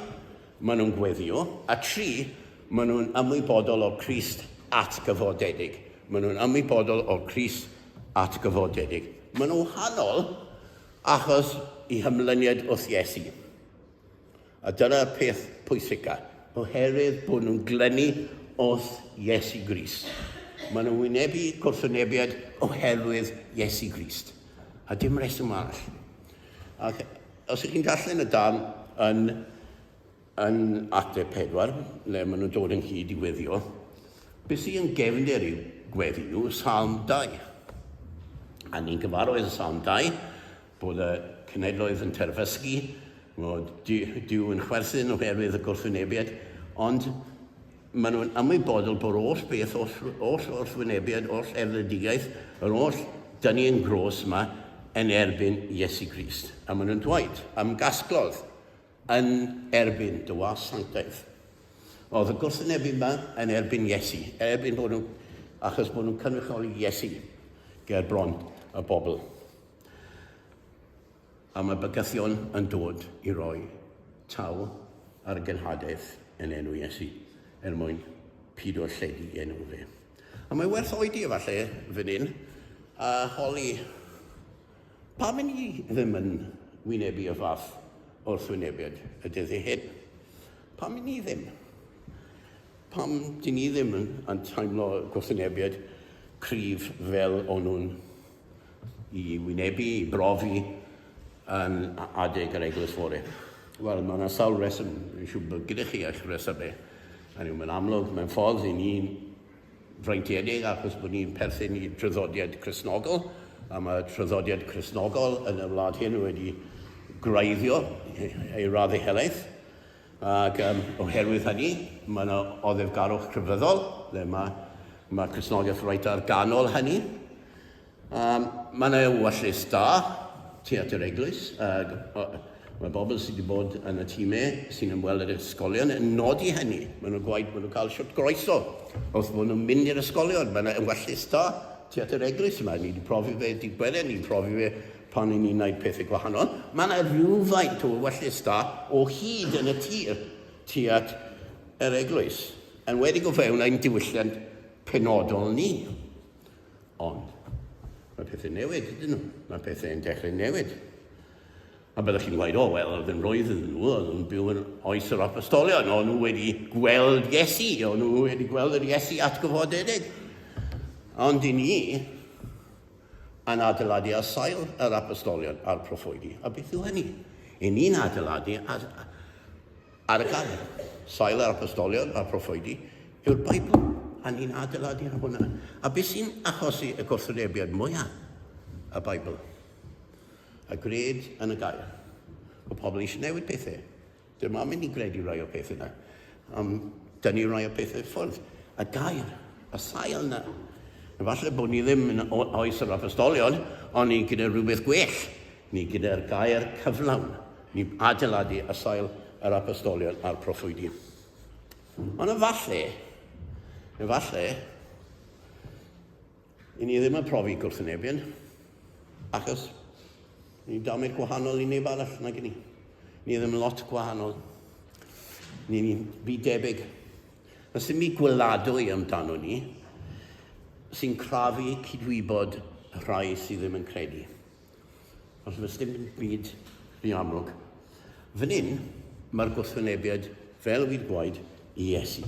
maen nhw'n gweddio. A 3, maen nhw'n ymwybodol o'r Crist at gyfodedig. Maen nhw'n ymwybodol o'r Crist at gyfodedig. Maen nhw'n wahanol achos i hymlyniad wrth Iesu. A dyna'r peth pwysica, oherwydd bod nhw'n glynu wrth Iesu Grist. Maen nhw'n wynebu gwrthwynebiad oherwydd Iesu Grist. A dim reswm arall. Ac os ydych chi'n darllen y darn yn Actau 4, le maen nhw'n dod yn hyd i weddio, beth sy'n gefndir i'w gweddi nhw, Psalm 2. A ni'n gyfarwydd y Psalm 2, bod y cenedloedd yn terfysgu, bod Duw yn chwerthin oherwydd y gwrthwynebiad, ond maen nhw'n ymwybodol bod oll beth, oll wrthwynebiad, oll erledigaeth, yr oll dynnu yn gros yma yn erbyn Iesu Grist. A maen nhw'n dweud am gasglodd yn erbyn dy was sanctaidd. Oedd y gwrthwynebu yma yn erbyn Iesu, erbyn bod nhw, achos bod nhw'n cynrychioli Iesu ger bron y bobl. A mae bygythion yn dod i roi taw ar y gynhadaeth yn enw Iesu, mwyn pido lledu enw fe. A mae werth oedi efallai fan hyn, a holi, pam ni ddim yn wynebu y fath wrth wynebiad y dyddi hyn? Pam ni ddim? Pam dyn ni ddim yn teimlo gwrthwynebiad cryf fel o'n nhw'n i wynebu, i brofi yn adeg yr Eglwys Fore? Wel, mae yna sawl reswm, yn siŵr bod gyda chi eich resymau. Mae'n amlwg mewn ffordd i ni'n freintiedig achos bod ni'n perthyn i traddodiad Cristnogol, a mae traddodiad Cristnogol yn y wlad hyn wedi gwreiddio ei raddau helaeth. Ac oherwydd hynny, mae yna oddefgarwch crefyddol, le mae Cristnogaeth reit ar ganol hynny. Mae yna ewyllus da tu at yr eglwys. Mae bobl sydd wedi bod yn y tîmau sy'n ymweld â'r ysgolion yn nodi hynny. Mae nhw'n gwaith, mae nhw'n cael siwt groeso wrth bod nhw'n mynd i'r ysgolion. Mae yna ewyllus da tu at yr eglwys yma. Ni wedi profi fe dydd Gwener, ni'n profi fe pan ni'n gwneud pethau gwahanol. Mae yna rhywfaint o ewyllus da o hyd yn y tir tu at yr eglwys. Yn wedi go fewn ein diwylliant penodol ni. Ond mae pethau newid, ydyn nhw. Mae pethau yn dechrau newid. A byddwch chi'n gweud, wel, oedd yn roedd ydyn nhw, oedd yn byw yn oes yr apostolion, oedd nhw wedi gweld Iesu, oedd nhw wedi gweld yr Iesu atgyfodedig. Ond i ni, yn adeiladu ar sail yr apostolion a'r proffwydi. A beth yw hynny? I ni'n adeiladu ar y gael. Sail yr apostolion a'r proffwydi yw'r Beibl. a ni'n adeiladu ar hwnna. A beth sy'n achosi y gwrthwynebiad mwyaf y Beibl? Y gred yn y gair. O pobl eisiau newid pethau. Dyma mynd i gredu rai o pethau yna. Dynnu rai o pethau ffwrdd. Y gair, y sail yna. Falle bod ni ddim yn oes yr apostolion, ond ni gyda rhywbeth gwell. Ni gyda'r gair cyflawn. Ni adeiladu y sail yr apostolion a'r proffwydi. Ond efallai, i ni ddim yn profi gwrthwynebiad, achos ni'n damau gwahanol i neb arall nag i ni. Ni ddim yn lot gwahanol. Ni'n byd debyg. Os ddim i gweladwy amdano ni, sy'n crafu cydwybod rhai sydd ddim yn credu. Os fes dim byd fi amlwg. Fan hyn, mae'r gwrthwynebiad fel fydd gwaed i Iesu.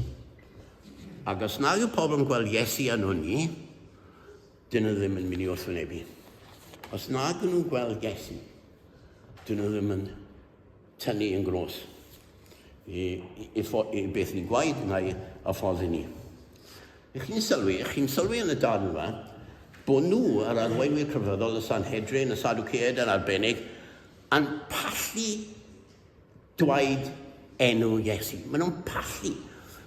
Ac os nag yw pobl yn gweld Iesu yn ni, dyn nhw ddim yn mynd i wrthwynebu. Os nag nhw'n gweld Iesu, dyn nhw ddim yn tynnu yn gros i beth ni'n gwaed neu y ffordd i ni. Chi'n sylwi yn y darn yma, bod nhw, yr arweinwyr crefyddol, y Sanhedrin, y Sadwceaid yn arbennig, yn pallu dweud enw Iesu. Maen nhw'n pallu.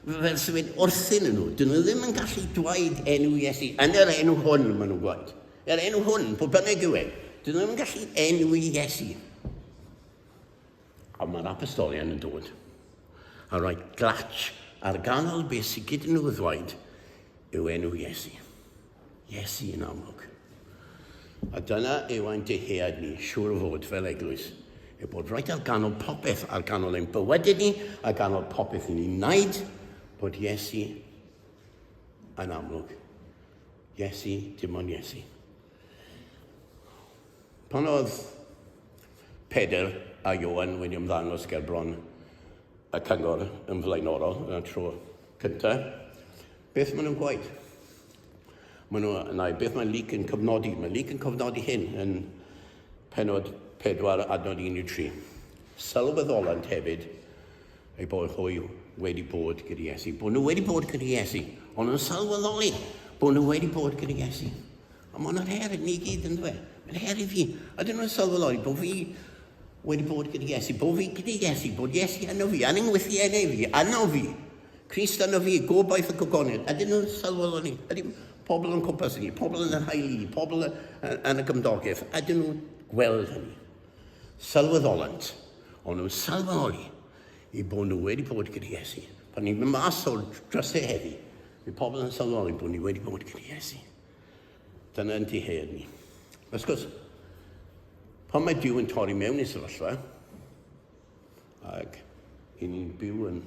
Fel sefyd wrthyn nhw. Dyn nhw ddim yn gallu dweud enw Iesu. Yn yr enw hwn, maen nhw'n gweud. Yr enw hwn, pob bynnag yw e. Dyn nhw ddim yn gallu enw Iesu. A mae'r apostolion yn dod. A rhoi glatch ar ganol beth sydd gyda nhw ddweud yw enw Iesu. Iesu yn amlwg. A dyna yw ein dehead ni, siŵr o fod fel eglwys, yw bod rhaid ar ganol popeth, ar ganol ein bywydau ni, ar ganol popeth i ni'n wneud, bod Iesu yn amlwg. Iesu, dim ond Iesu. Pan oedd Pedr a Ioan wedi ymddangos ger bron y cyngor yn flaenorol yn y tro cyntaf, beth maen nhw'n gweud? Beth mae Luc yn cyfnodi? Mae Luc yn cyfnodi hyn yn penod 4 adnod 1 i 3. Sylweddolant hefyd ei bod hwy wedi bod gyda Iesu. Bod nhw wedi bod gyda Iesu, ond yn sylweddoli bod nhw wedi bod gyda Iesu. A mae'n her i ni gyd yn dweud. Mae'n her i fi. A dyn nhw'n sylweddoli bod fi wedi bod gyda Iesu. Bod fi gyda Iesu, bod Iesu yno fi, yn yngwythiau fi, yno fi. Crist yno fi, gobaith y gogoniad. A dyn nhw'n sylweddoli. Ydy pobl yn cwmpas ni, pobl yn yr haeli, pobl yn y gymdogaeth. A dyn nhw'n gweld hynny. Sylweddolant. Ond nhw'n sylweddoli i bod nhw wedi bod gyda Iesu. Pan ni'n mynd mas o'r drysau heddi, mae pobl yn sylweddoli bod ni wedi bod gyda Iesu. Dyna yn dihead ni. Ys gwrs, pan mae Duw yn torri mewn i sefyllfa, ac i ni'n byw yn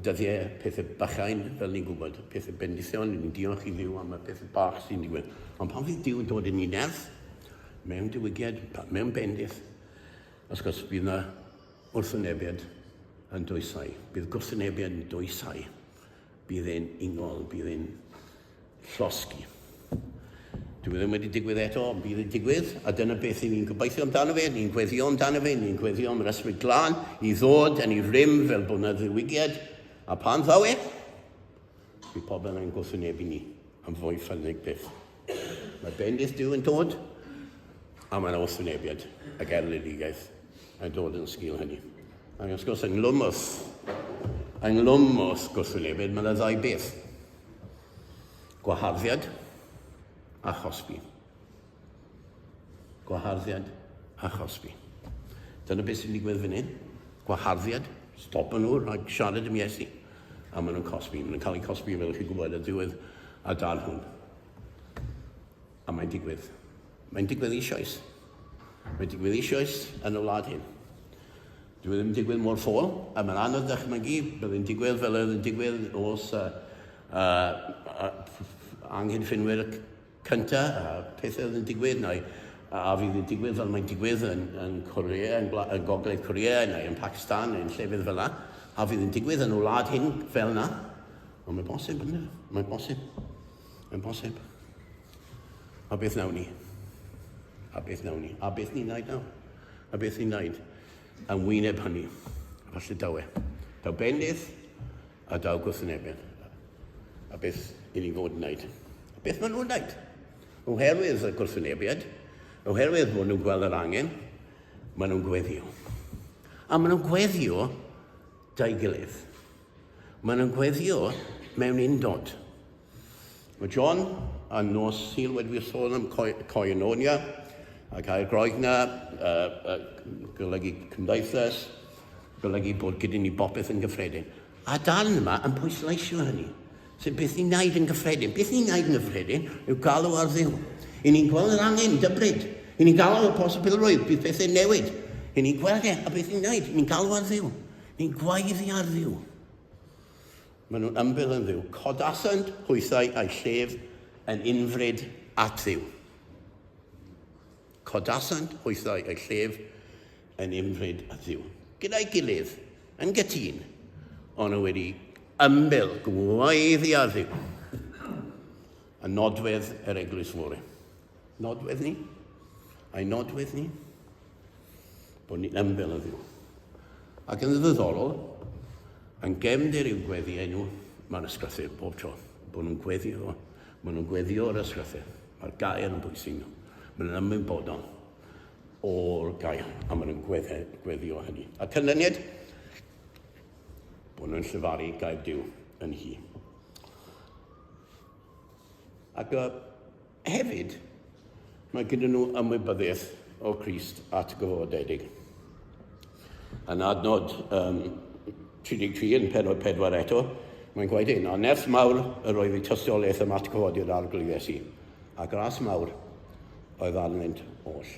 dyddiau pethau bychain, fel ni'n gwybod, pethau bendithion, ni'n diolch i Dduw am y pethau bach sy'n digwydd. Ond pan fydd Duw yn dod yn ei nerth, mewn diwygiad, mewn bendith, ys gwrs, bydd yna wrthwynebiad yn dwysau. Bydd gwrthwynebiad yn dwysau. Bydd e'n ungol, bydd e'n llosgi. Dwi ddim wedi digwydd eto, ond bydd e'n digwydd, a dyna beth ni'n gobeithio amdano fe, ni'n gweddio amdano fe, ni'n gweddio am yr ysbryd glân i ddod yn ei rym fel bod yna ddiwygiad, a pan ddaw e, bydd pobl yn gwrthwynebu ni am fwy ffynnig beth. Mae bendith Duw yn dod, a mae'n wrthwynebiad ac erledigaeth yn dod yn sgil hynny. Ac os gwrs, ynglwmwth gwrthwynebiad, mae'n ddau beth. Gwaharddiad a chosbi. Gwaharddiad a chosbi. Dyna beth sy'n digwydd fan hyn. Gwaharddiad, stopo nhw rhag siarad am Iesu. A maen nhw'n cosbi. Maen nhw'n cael eu cosbi fel chi'n gwybod y diwedd a dal hwn. A mae'n digwydd. Mae'n digwydd eisoes. Mae'n digwydd eisoes yn y wlad hyn. Dwi ddim yn digwydd mor ffôl, a mae'n anodd dychmygu, bydd yn digwydd fel oedd yn digwydd os anghydffynwyr cyntaf, a pethau oedd yn digwydd, a fydd yn digwydd fel mae'n digwydd yn Korea, yn Gogledd Korea, neu yn Pakistan, neu yn llefydd fel yna, a fydd yn digwydd yn y wlad hyn fel yna. Ond mae'n bosib, ynddo? Mae'n bosib. Mae'n bosib. A beth nawn ni? A beth nawn ni? A beth ni'n neud nawr? A beth ni'n neud? Yn wyneb hynny. Falle daw e. Daw bendith a daw gwrthwynebiad. a beth i ni fod yn wneud. Beth maen nhw'n wneud? Oherwydd y gwrthwynebiad, oherwydd bod nhw'n gweld yr angen, maen nhw'n gweddio. A maen nhw'n gweddio da'i gilydd. Maen nhw'n gweddio mewn undod. Mae John a nos Sul wedi sôn am koinonia, ac a'r groeg na, golygu cymdeithas, golygu bod gyda ni bopeth yn gyffredin. A dan yma yn pwysleisio hynny. Sef beth ni'n neud yn gyffredin. Beth ni'n neud yn gyffredin yw galw ar Dduw. I ni'n gweld yr angen dybryd. I ni'n galw ar posibilrwydd, bydd bethau newid. I ni'n gweld a beth ni'n neud. I ni'n galw ar Dduw. Ni'n gwaeddi ar Dduw. Maen nhw'n ymbyl yn Dduw. Codasant hwythau a'i llef yn unfryd at Dduw. Codasant hwythau a'i llef yn unfryd at Dduw. Gyda'i gilydd, yn gytun, ond nhw wedi ymbyl gwaeddi ar Dduw. A nodwedd yr Eglwys Fore. Nodwedd ni? A'i nodwedd ni? Bod ni'n ymbyl ar Dduw. Ac yn ddiddorol, yn gefndir i'w gweddi enw, mae'n ysgrythau bob tro. Bod nhw'n gweddio, maen nhw'n gweddio o'r ysgrythau. Mae'r gair yn bwysig nhw. Maen nhw'n ymwybodol o'r gair, a maen nhw'n gweddio hynny. A canlyniad, bod nhw'n llyfaru gair Duw yn hi. Ac hefyd, mae gyda nhw ymwybyddiaeth o Crist at gyfodedig. Yn adnod 33 yn 44 eto, mae'n gweud hyn, a nerth mawr yr oedd ei tystiolaeth am atgyfodiad arglwydd Iesu, a gras mawr oedd arnynt oll.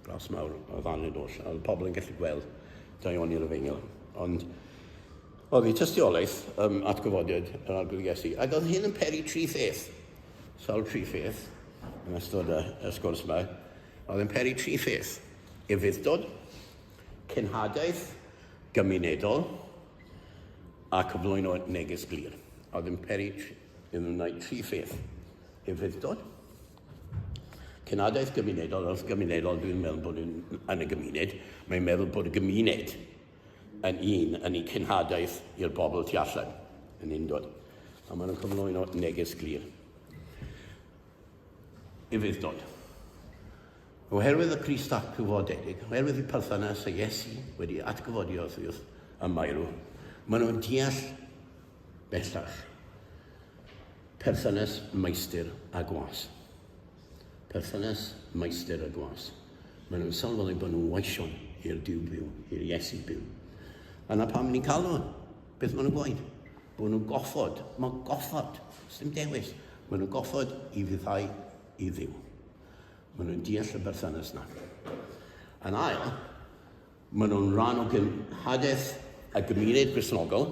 Gras mawr oedd arnynt oll, a oedd pobl yn gallu gweld Dioni'r Efengyl. Ond oedd ei tystiolaeth atgyfodiad yr arglwydd Iesu, ac oedd hyn yn peri tri pheth. Sawl tri pheth, yn ystod y sgwrs yma, oedd yn peri tri pheth. Ufuddod, cenhadaeth gymunedol, a cyflwyno neges glir. Oedd yn peri yn wneud tri pheth. Ufuddod, cenhadaeth gymunedol, wrth gymunedol dwi'n meddwl bod yn y gymuned, mae'n meddwl bod y gymuned yn un yn ei cenhadaeth i'r bobl tu allan, yn undod. A maen nhw'n cyflwyno neges glir. Ufuddod. Oherwydd y Crist atgyfodedig, oherwydd y perthynas y Iesu wedi atgyfodio wrth y maelw, maen nhw'n deall bellach perthynas meistr a gwas. Perthynas meistr a gwas. Maen nhw'n sylweddol bod nhw'n weision i'r Duw byw, i'r Iesu byw. A na pam ni'n cael nhw, beth maen nhw'n gweud? Bod nhw'n goffod. Mae goffod, dim dewis. Maen nhw'n goffod i fyddhau i Dduw. Maen nhw'n deall y berthynas na. Yn ail, maen nhw'n rhan o gynhadaeth y gymuned Gristnogol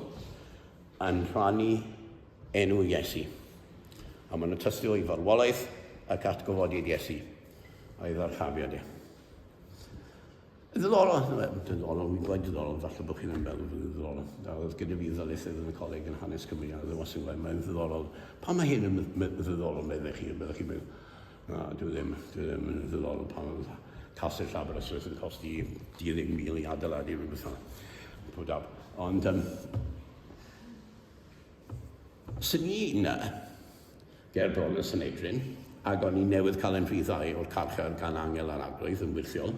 yn rhannu enw Iesu. A maen nhw'n tystio i farwolaeth ac atgyfodiad Iesu a'i ddarchafiad e. Ddiddorol, fi'n gweud diddorol, falle bod chi'n meddwl bod diddorol. Oedd gyda fi ddalaethydd yn y coleg yn hanes Cymru, a ddim os yn gweud, mae'n ddiddorol. Pa mae hyn yn ddiddorol meddwl chi? Byddwch chi'n meddwl, na, dwi ddim yn ddiddorol pan oedd castell Aberystwyth yn costi 10,000 i adeiladu rhywbeth yna. Ond, sy'n ni yna, ger bron y Synedrin, ac o'n i newydd cael ein rhyddhau o'r carchar gan Angel a'r Arglwydd yn wirthiol,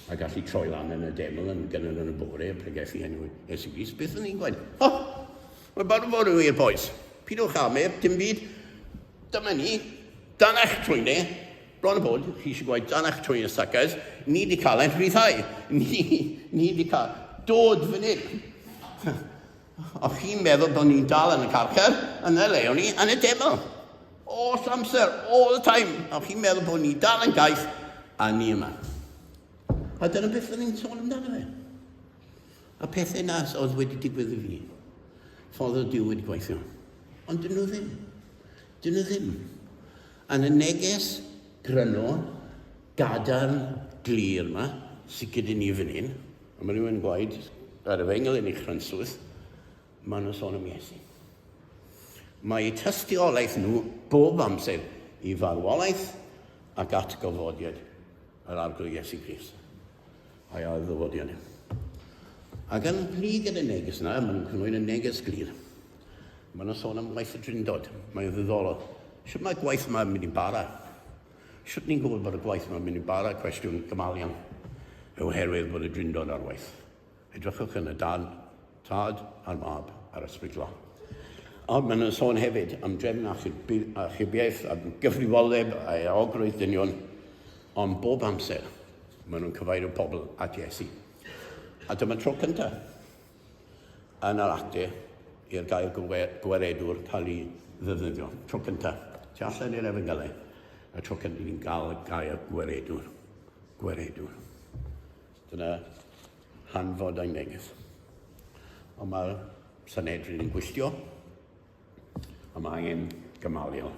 a gallu troi lan yn y deml yn gynnal yn y bore, a pregethu enw Iesu Grist. Beth o'n i'n gweud? Mae barn fod yn wir, boes. Pidwch am dim byd. Dyma ni, dan eich trwynau, bron y bod, chi eisiau gweud dan eich trwynau sacas, ni wedi cael ein rhyddhau. Ni wedi cael dod fan hyn. O chi'n meddwl bod ni'n dal yn y carchar, yn y leon ni, yn y deml. All amser, all the time. O chi'n meddwl bod ni'n dal yn gaeth, a ni yma. A dyna beth o'n i'n sôn amdano fe. A pethau nas oedd wedi digwydd i fi. Ffordd o Duw wedi gweithio. Ond dyn nhw ddim. Dyn nhw ddim. Yn y neges gryno, gadarn, glir yma, sydd gyda ni fan hyn, a mae rhywun yn gweud, ar y Efengyl yn ei chrynswyth, maen nhw'n sôn am Iesu. Mae eu tystiolaeth nhw bob amser i farwolaeth ac atgyfodiad yr arglwydd Iesu Grist. A'i ddyfodiad. Ac yn pli gyda neges yna, maen nhw'n cynnwyd y neges glir. Mae nhw'n sôn am gwaith y drindod. Mae'n ddiddorol. Sut mae gwaith yma'n mynd i bara? Sut ni'n gwybod bod y gwaith yma'n mynd i bara? Cwestiwn gymalion. Oherwydd bod y drindod ar waith. Edrychwch yn y tad a'r mab ar ysbrydlo. Ond maen nhw'n sôn hefyd am drefn a chybiaeth, a gyfrifoldeb a eogrwydd dynion, ond bob amser maen nhw'n cyfeirio pobl at Iesu. A dyma tro cyntaf yn yr actau i'r gair gwaredwr cael ei ddefnyddio. Tro cyntaf. Ti allan i'r Efengylau, a tro cyntaf ni'n cael y gair gwaredwr. Gwaredwr. Dyna hanfod a'i neges. Ond mae'r Sanhedrin yn gwylltio, a mae angen Gamaliel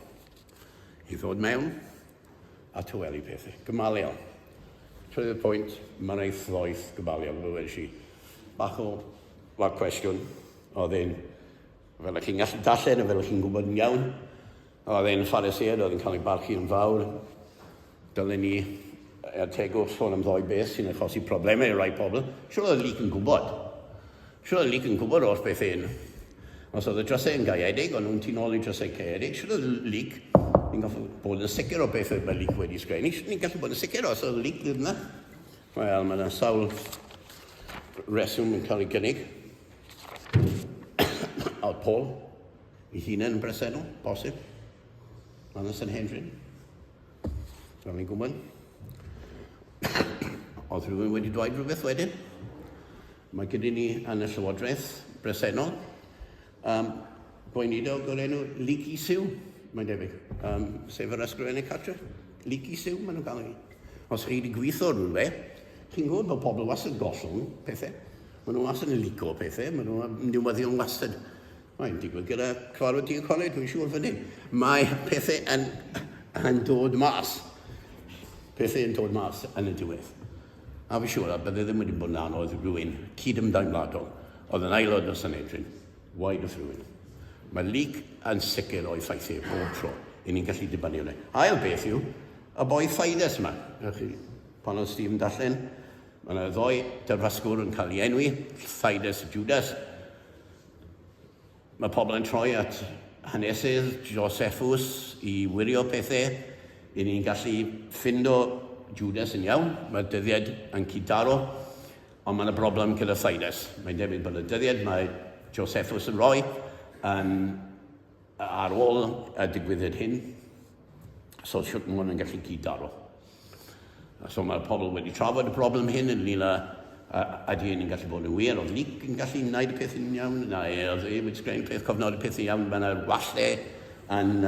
i ddod mewn a tywelu pethau. Gamaliel. Trwy'r pwynt, mae'n eith ddoeth Gamaliel, fel wedi si. Bach o cwestiwn, oedd e'n, fel ych chi'n gallu darllen, a fel ych chi'n gwybod yn iawn, oedd e'n Pharisëd, oedd e'n cael ei barchu yn fawr. Dylen ni tegwch sôn am ddoi beth sy'n achosi problemau i rai pobl. Siwr oedd Luc yn gwybod. Siwr oedd Luc yn gwybod o'r beth ein. Os oedd y drysau yn gaeedig, ond nhw'n tu nôl i drysau caeedig, siwr oedd Luc, ni'n gallu bod yn sicr o beth mae Luc wedi sgrennu. Ni'n gallu bod yn sicr os oedd Luc ddim yna. Wel, mae yna sawl reswm yn cael ei gynnig. Oedd Paul, ei hunain yn bresennol, bosib. Mae'n y Sanhedrin. Fel ni'n gwybod. Oedd rhywun wedi dweud rhywbeth wedyn. Mae gyda ni yn y Llywodraeth bresennol. Gweinidog o'r enw Luc Siw, mae'n debyg. Sef yr ysgrifennu cartre. Luc Siw, maen nhw'n gael ei. Os chi wedi gweithio rhywbeth, chi'n gwybod bod pobl wastad gollwng pethau. Maen nhw wastad yn lico pethau, maen nhw'n newyddion wastad. Mae'n digwydd gyda cyfarfod diaconau, dwi'n siŵr fan hyn. Mae pethau yn dod mas. Pethau yn dod mas yn y diwedd. A fi siŵr, bydde ddim wedi bod yn anodd rhywun cydymdeimladol, oedd yn aelod o Sanhedrin, waed wrth rhywun. Mae Luc yn sicr o'i ffeithiau bob tro, i ni'n gallu dibynnu hwnna. Ail beth yw, y boi ffaides yma. Pan oedd Steve yn darllen, mae yna ddoi dyrfasgwr yn cael ei enwi, Ffaides a Judas. Mae pobl yn troi at hanesydd Josephus i wirio pethau, i ni'n gallu ffindo Judas yn iawn, mae'r dyddiad yn cydaro, ond mae'n y broblem gyda Ffaides. Mae'n debyg bod y dyddiad mae Josephus yn rhoi ar ôl y digwyddiad hyn, so siwt mwyn yn gallu cydaro. So mae'r pobl wedi trafod y broblem hyn yn lila ydy hyn yn gallu bod yn wir, oedd Luc yn gallu gwneud y peth yn iawn, oedd e wedi sgrennu peth cofnod y peth yn iawn, mae'n wallau yn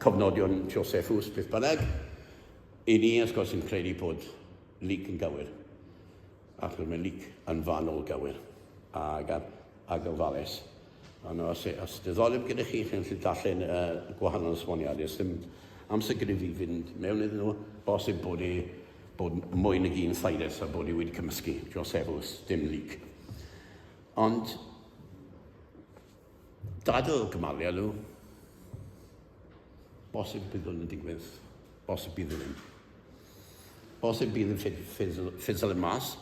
cofnodion Josephus, beth bynnag. I ni, os gwrs, yn credu bod Luc yn gywir. Ac mae Luc yn fanol gywir ag ofalus. Ond os diddoreb gyda chi, chi'n gallu darllen gwahanol esboniadau. Os ddim amser gyda fi fynd mewn iddyn nhw, bosib bod mwy nag un Ffaides a bod wedi cymysgu Josephus, dim Luc. Ond dadl Gamaliel nhw, bosib bydd hwn yn digwydd, bosib bydd hwn. Bosib bydd yn ffisl yn mas,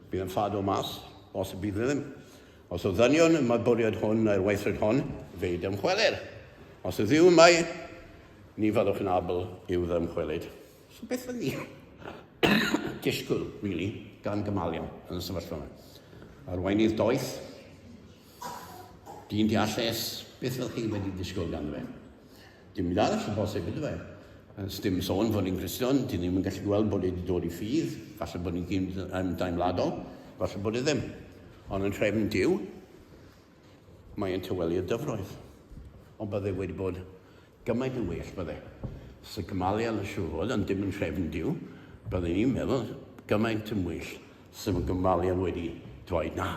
bydd yn ffado mas, bosib bydd ddim. Os o ddynion y bwriad hwn a'r weithred hon, fe dymchwelir. Os o ddiw mai, ni fyddwch yn abl i'w ddymchwelyd. So beth fyddi ni? Disgwyl, really, gan Gamaliel yn y sefyllfa yma. Arweinydd doeth, dyn deallus, beth fel chi wedi disgwyl gan fe? Dim byd arall yn bosib iddo fe. Dim sôn fod ni'n Gristion, dyn ni'n gallu gweld bod wedi dod i ffydd, falle bod ni'n gyd yn daimladol, falle bod e ddim. Ond yn trefn Duw, mae'n tywelu y dyfroedd. Ond bydde wedi bod gymaint yn well bydde. So Gamaliel yn siŵr fod, ond dim yn trefn Duw, bydde ni'n meddwl gymaint yn well. So mae Gamaliel wedi dweud, na,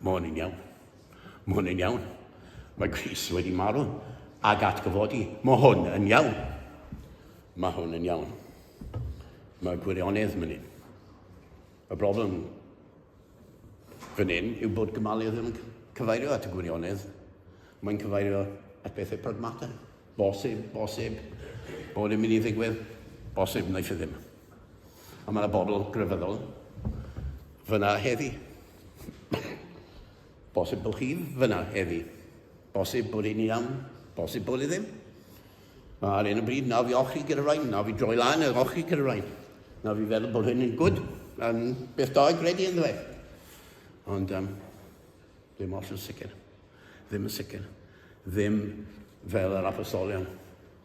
mae hwn yn iawn. Mae hwn yn iawn. Mae Gris wedi marw ag atgyfodi. Mae hwn yn iawn. Mae hwn yn iawn. Mae gwirionedd yn mynd. Y broblem fan hyn yw bod Gamaliel ddim yn cyfeirio at y gwirionedd. Mae'n cyfeirio at bethau pragmatau. Bosib, bod yn mynd i ddigwydd, bosib wnaeth ddim. A mae yna bobl grefyddol fyna heddi. Bosib bod chi fyna heddi. Bosib bod e'n iawn, bosib bod e ddim. Ar un o bryd, na fi ochi gyda rhain, na fi droi lan yr ochi gyda rhain. Na fi feddwl bod hyn yn gwyd, yn beth da i gredu ynddo fe. Ond ddim os yn sicr. Ddim yn sicr. Ddim fel yr apostolion.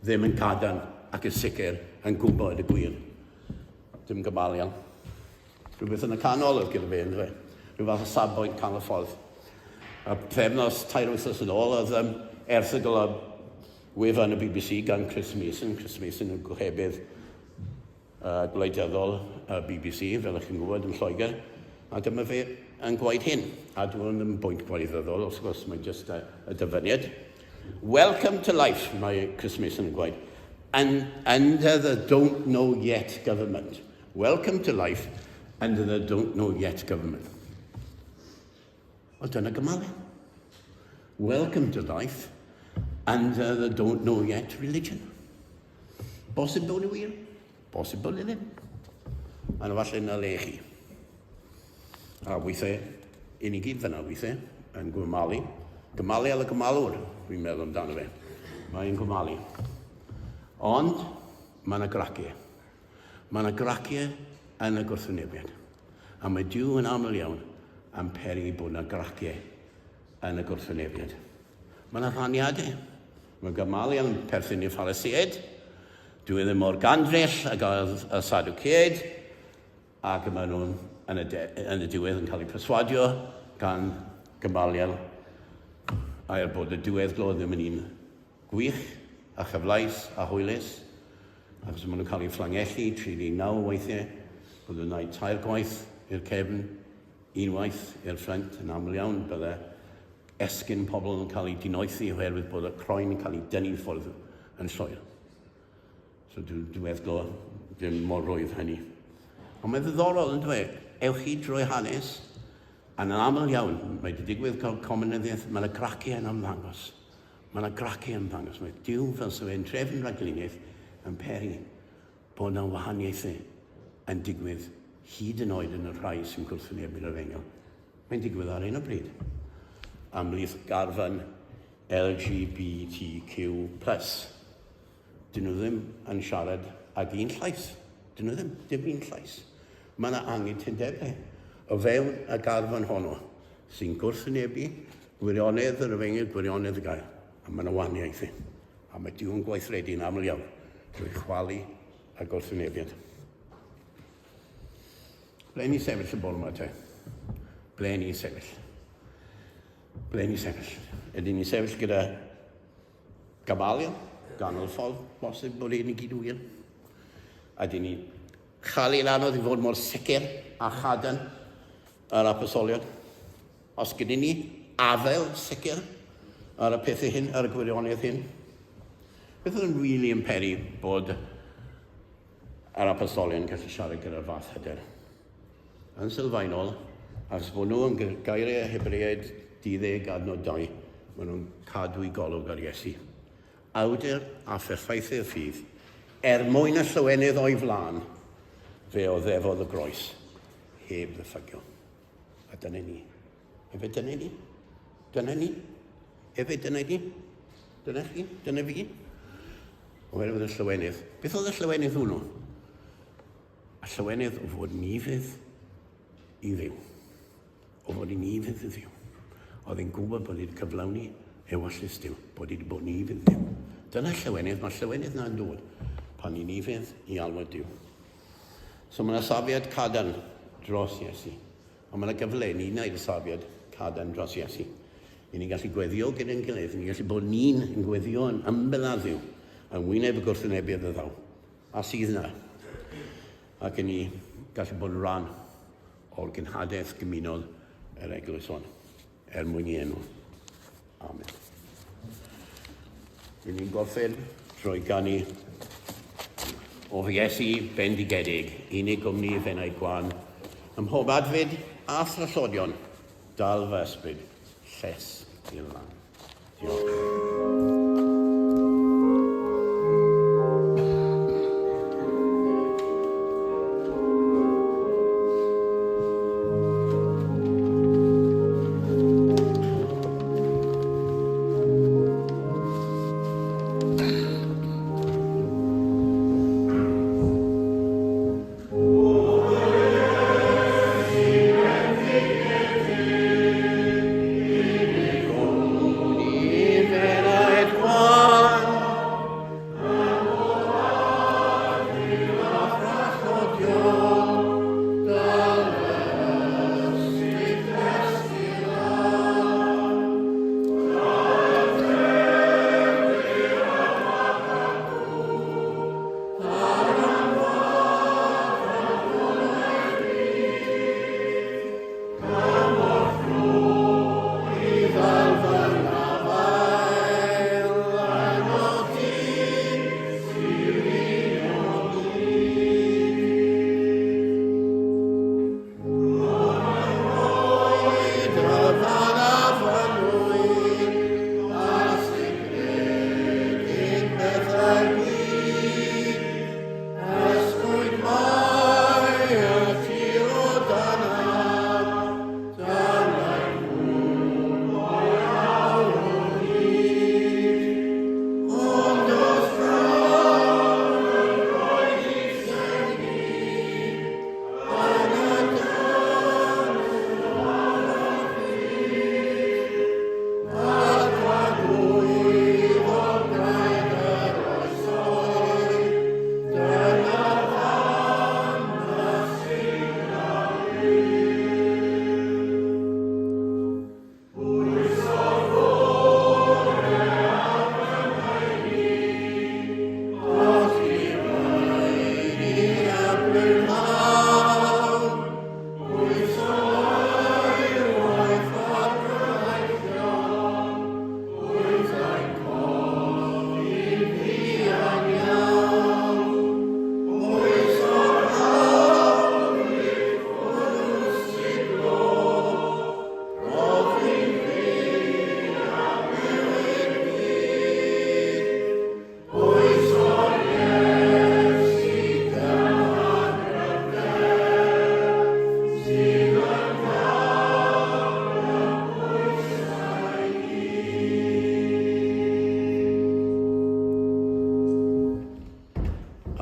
Ddim yn cadarn ac yn sicr yn gwybod y gwir. Dim gymalion. Rhywbeth yn y canol oedd gyda fe ynddo fe. Rhyw fath o safbwynt canol ffordd. A pefnos tair wythnos yn ôl oedd erthygl o wefan y BBC gan Chris Mason. Chris Mason yn gohebydd gwleidyddol y BBC, fel ych chi'n gwybod, yn Lloegr. A dyma fe yn gwaith hyn. A dwi'n ddim yn bwynt gwleidyddol, os gwrs, mae'n just y dyfyniad. Welcome to life, mae Chris Mason yn gwaith. Under the don't know yet government. Welcome to life under the don't know yet government. O dyna gymalau. Welcome to life under the don't know yet religion. Bosib bod yn wir, bosib bod yn ddim. A na falle na le chi. A weithiau, un i gyd fyna weithiau, yn gymalu. Gymalu al y gymalwr, fi'n meddwl amdano fe. Mae'n gymalu. Ond, mae yna graciau. Mae yna graciau yn y gwrthwynebiad. A mae Duw yn aml iawn am peri bod yna graciau yn y gwrthwynebiad. Mae yna rhaniadau. Mae gymalu yn perthyn i'r Pharisëed. Dwi ddim mor gandrell ag y Sadwceaid. Ac maen nhw'n yn y diwedd yn cael eu perswadio gan Gamaliel. A bod y diweddglo ddim yn un gwych a chyflaes a hwylus. Achos maen nhw'n cael eu fflangellu 39 weithiau. Bod nhw'n gwneud tair gwaith i'r cefn, unwaith i'r ffrant yn aml iawn. Bydde esgyn pobl yn cael eu dinoethi oherwydd bod y croen yn cael ei dynnu ffwrdd yn llwyr. So diweddglo ddim mor rwydd hynny. Ond mae'n ddiddorol yn dweud, ewch chi drwy hanes, a yn aml iawn, mae wedi digwydd cael comunyddiaeth, mae yna graciau yn ymddangos. Mae yna graciau yn ymddangos. Mae Duw fel sy'n ein trefn rhagluniaeth yn peri bod yna wahaniaethau yn digwydd hyd yn oed yn y rhai sy'n gwrthwynebu'r efengyl. Mae'n digwydd ar un o bryd. Amlith garfan LGBTQ+. Dyn nhw ddim yn siarad ag un llais. Dyn nhw ddim, dim un llais. Mae yna anghytundebau o fewn y garfan honno sy'n gwrthwynebu gwirionedd yr efengyl, gwirionedd y gael. A mae yna wahaniaethau. A mae Duw yn gweithredu yn aml iawn drwy chwalu a gwrthwynebiad. Ble ni sefyll y bore yma te? Ble ni sefyll? Ble ni sefyll? Ydyn ni sefyll gyda Gamaliel, ganol ffordd, bosib bod ein i gyd wir? Ydyn ni chael anodd i fod mor sicr a chadarn yr apostolion? Os gyda ni afel sicr ar y pethau hyn, ar y gwirionedd hyn? Beth oedd yn rili yn peri bod yr apostolion gallu siarad gyda'r fath hyder? Yn sylfaenol, achos bod nhw yn geiriau Hebreaid 12:2, maen nhw'n cadw i golwg ar Iesu. Awdur a pherffaethau'r ffydd, mwyn y llywenydd o'i flan, fe o ddefodd y groes, heb ddiffygio. A dyna ni. Efe dyna ni? Dyna ni? Efe dyna ni? Dyna chi? Dyna fi? Oherwydd y llywenydd. Beth oedd y llywenydd hwnnw? Y llywenydd o fod nifydd i ddiw. O fod i nifydd i ddiw. Oedd e'n gwybod bod wedi cyflawni ewyllus Duw, bod wedi bod nifydd Duw. Dyna llywenydd, mae'r llywenydd na'n dod pan i nifydd i alwad Duw. So mae yna safiad cadarn dros Iesu. Ond mae yna gyfle ni wneud y safiad cadarn dros Iesu. I ni gallu gweddio gyda'n gilydd, i ni gallu bod ni'n gweddio yn ymbyl ar Dduw, yn wyneb y gwrthwynebiad y ddaw. A sydd yna. Ac i ni gallu bod yn rhan o'r gynhadaeth gymunol yr eglwys hon. Mwyn i enw. Amen. Rydyn ni'n gorffen trwy ganu o Iesu bendigedig, unig gwmni fenaid gwan, ym mhob adfyd a thrallodion, dal fy ysbryd, lles i'r lan. Diolch.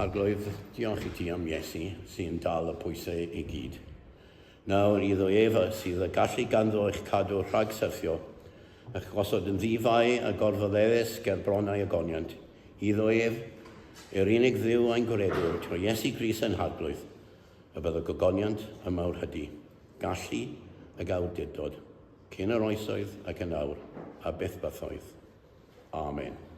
Arglwydd, diolch I ti am Iesu sy'n dal y pwysau I gyd. Nawr iddo ef sydd y gallu ganddo eich cadw rhag syrthio, eich gosod yn ddifau a gorfodderus ger bronau agoniant. Iddo ef, yr unig ddiw a'n gwredwr trwy Iesu Gris yn harglwydd, y bydd y gogoniant y mawr hydy, gallu a awdurdod, cyn yr oesoedd ac yn awr, a byth bythoedd. Amen.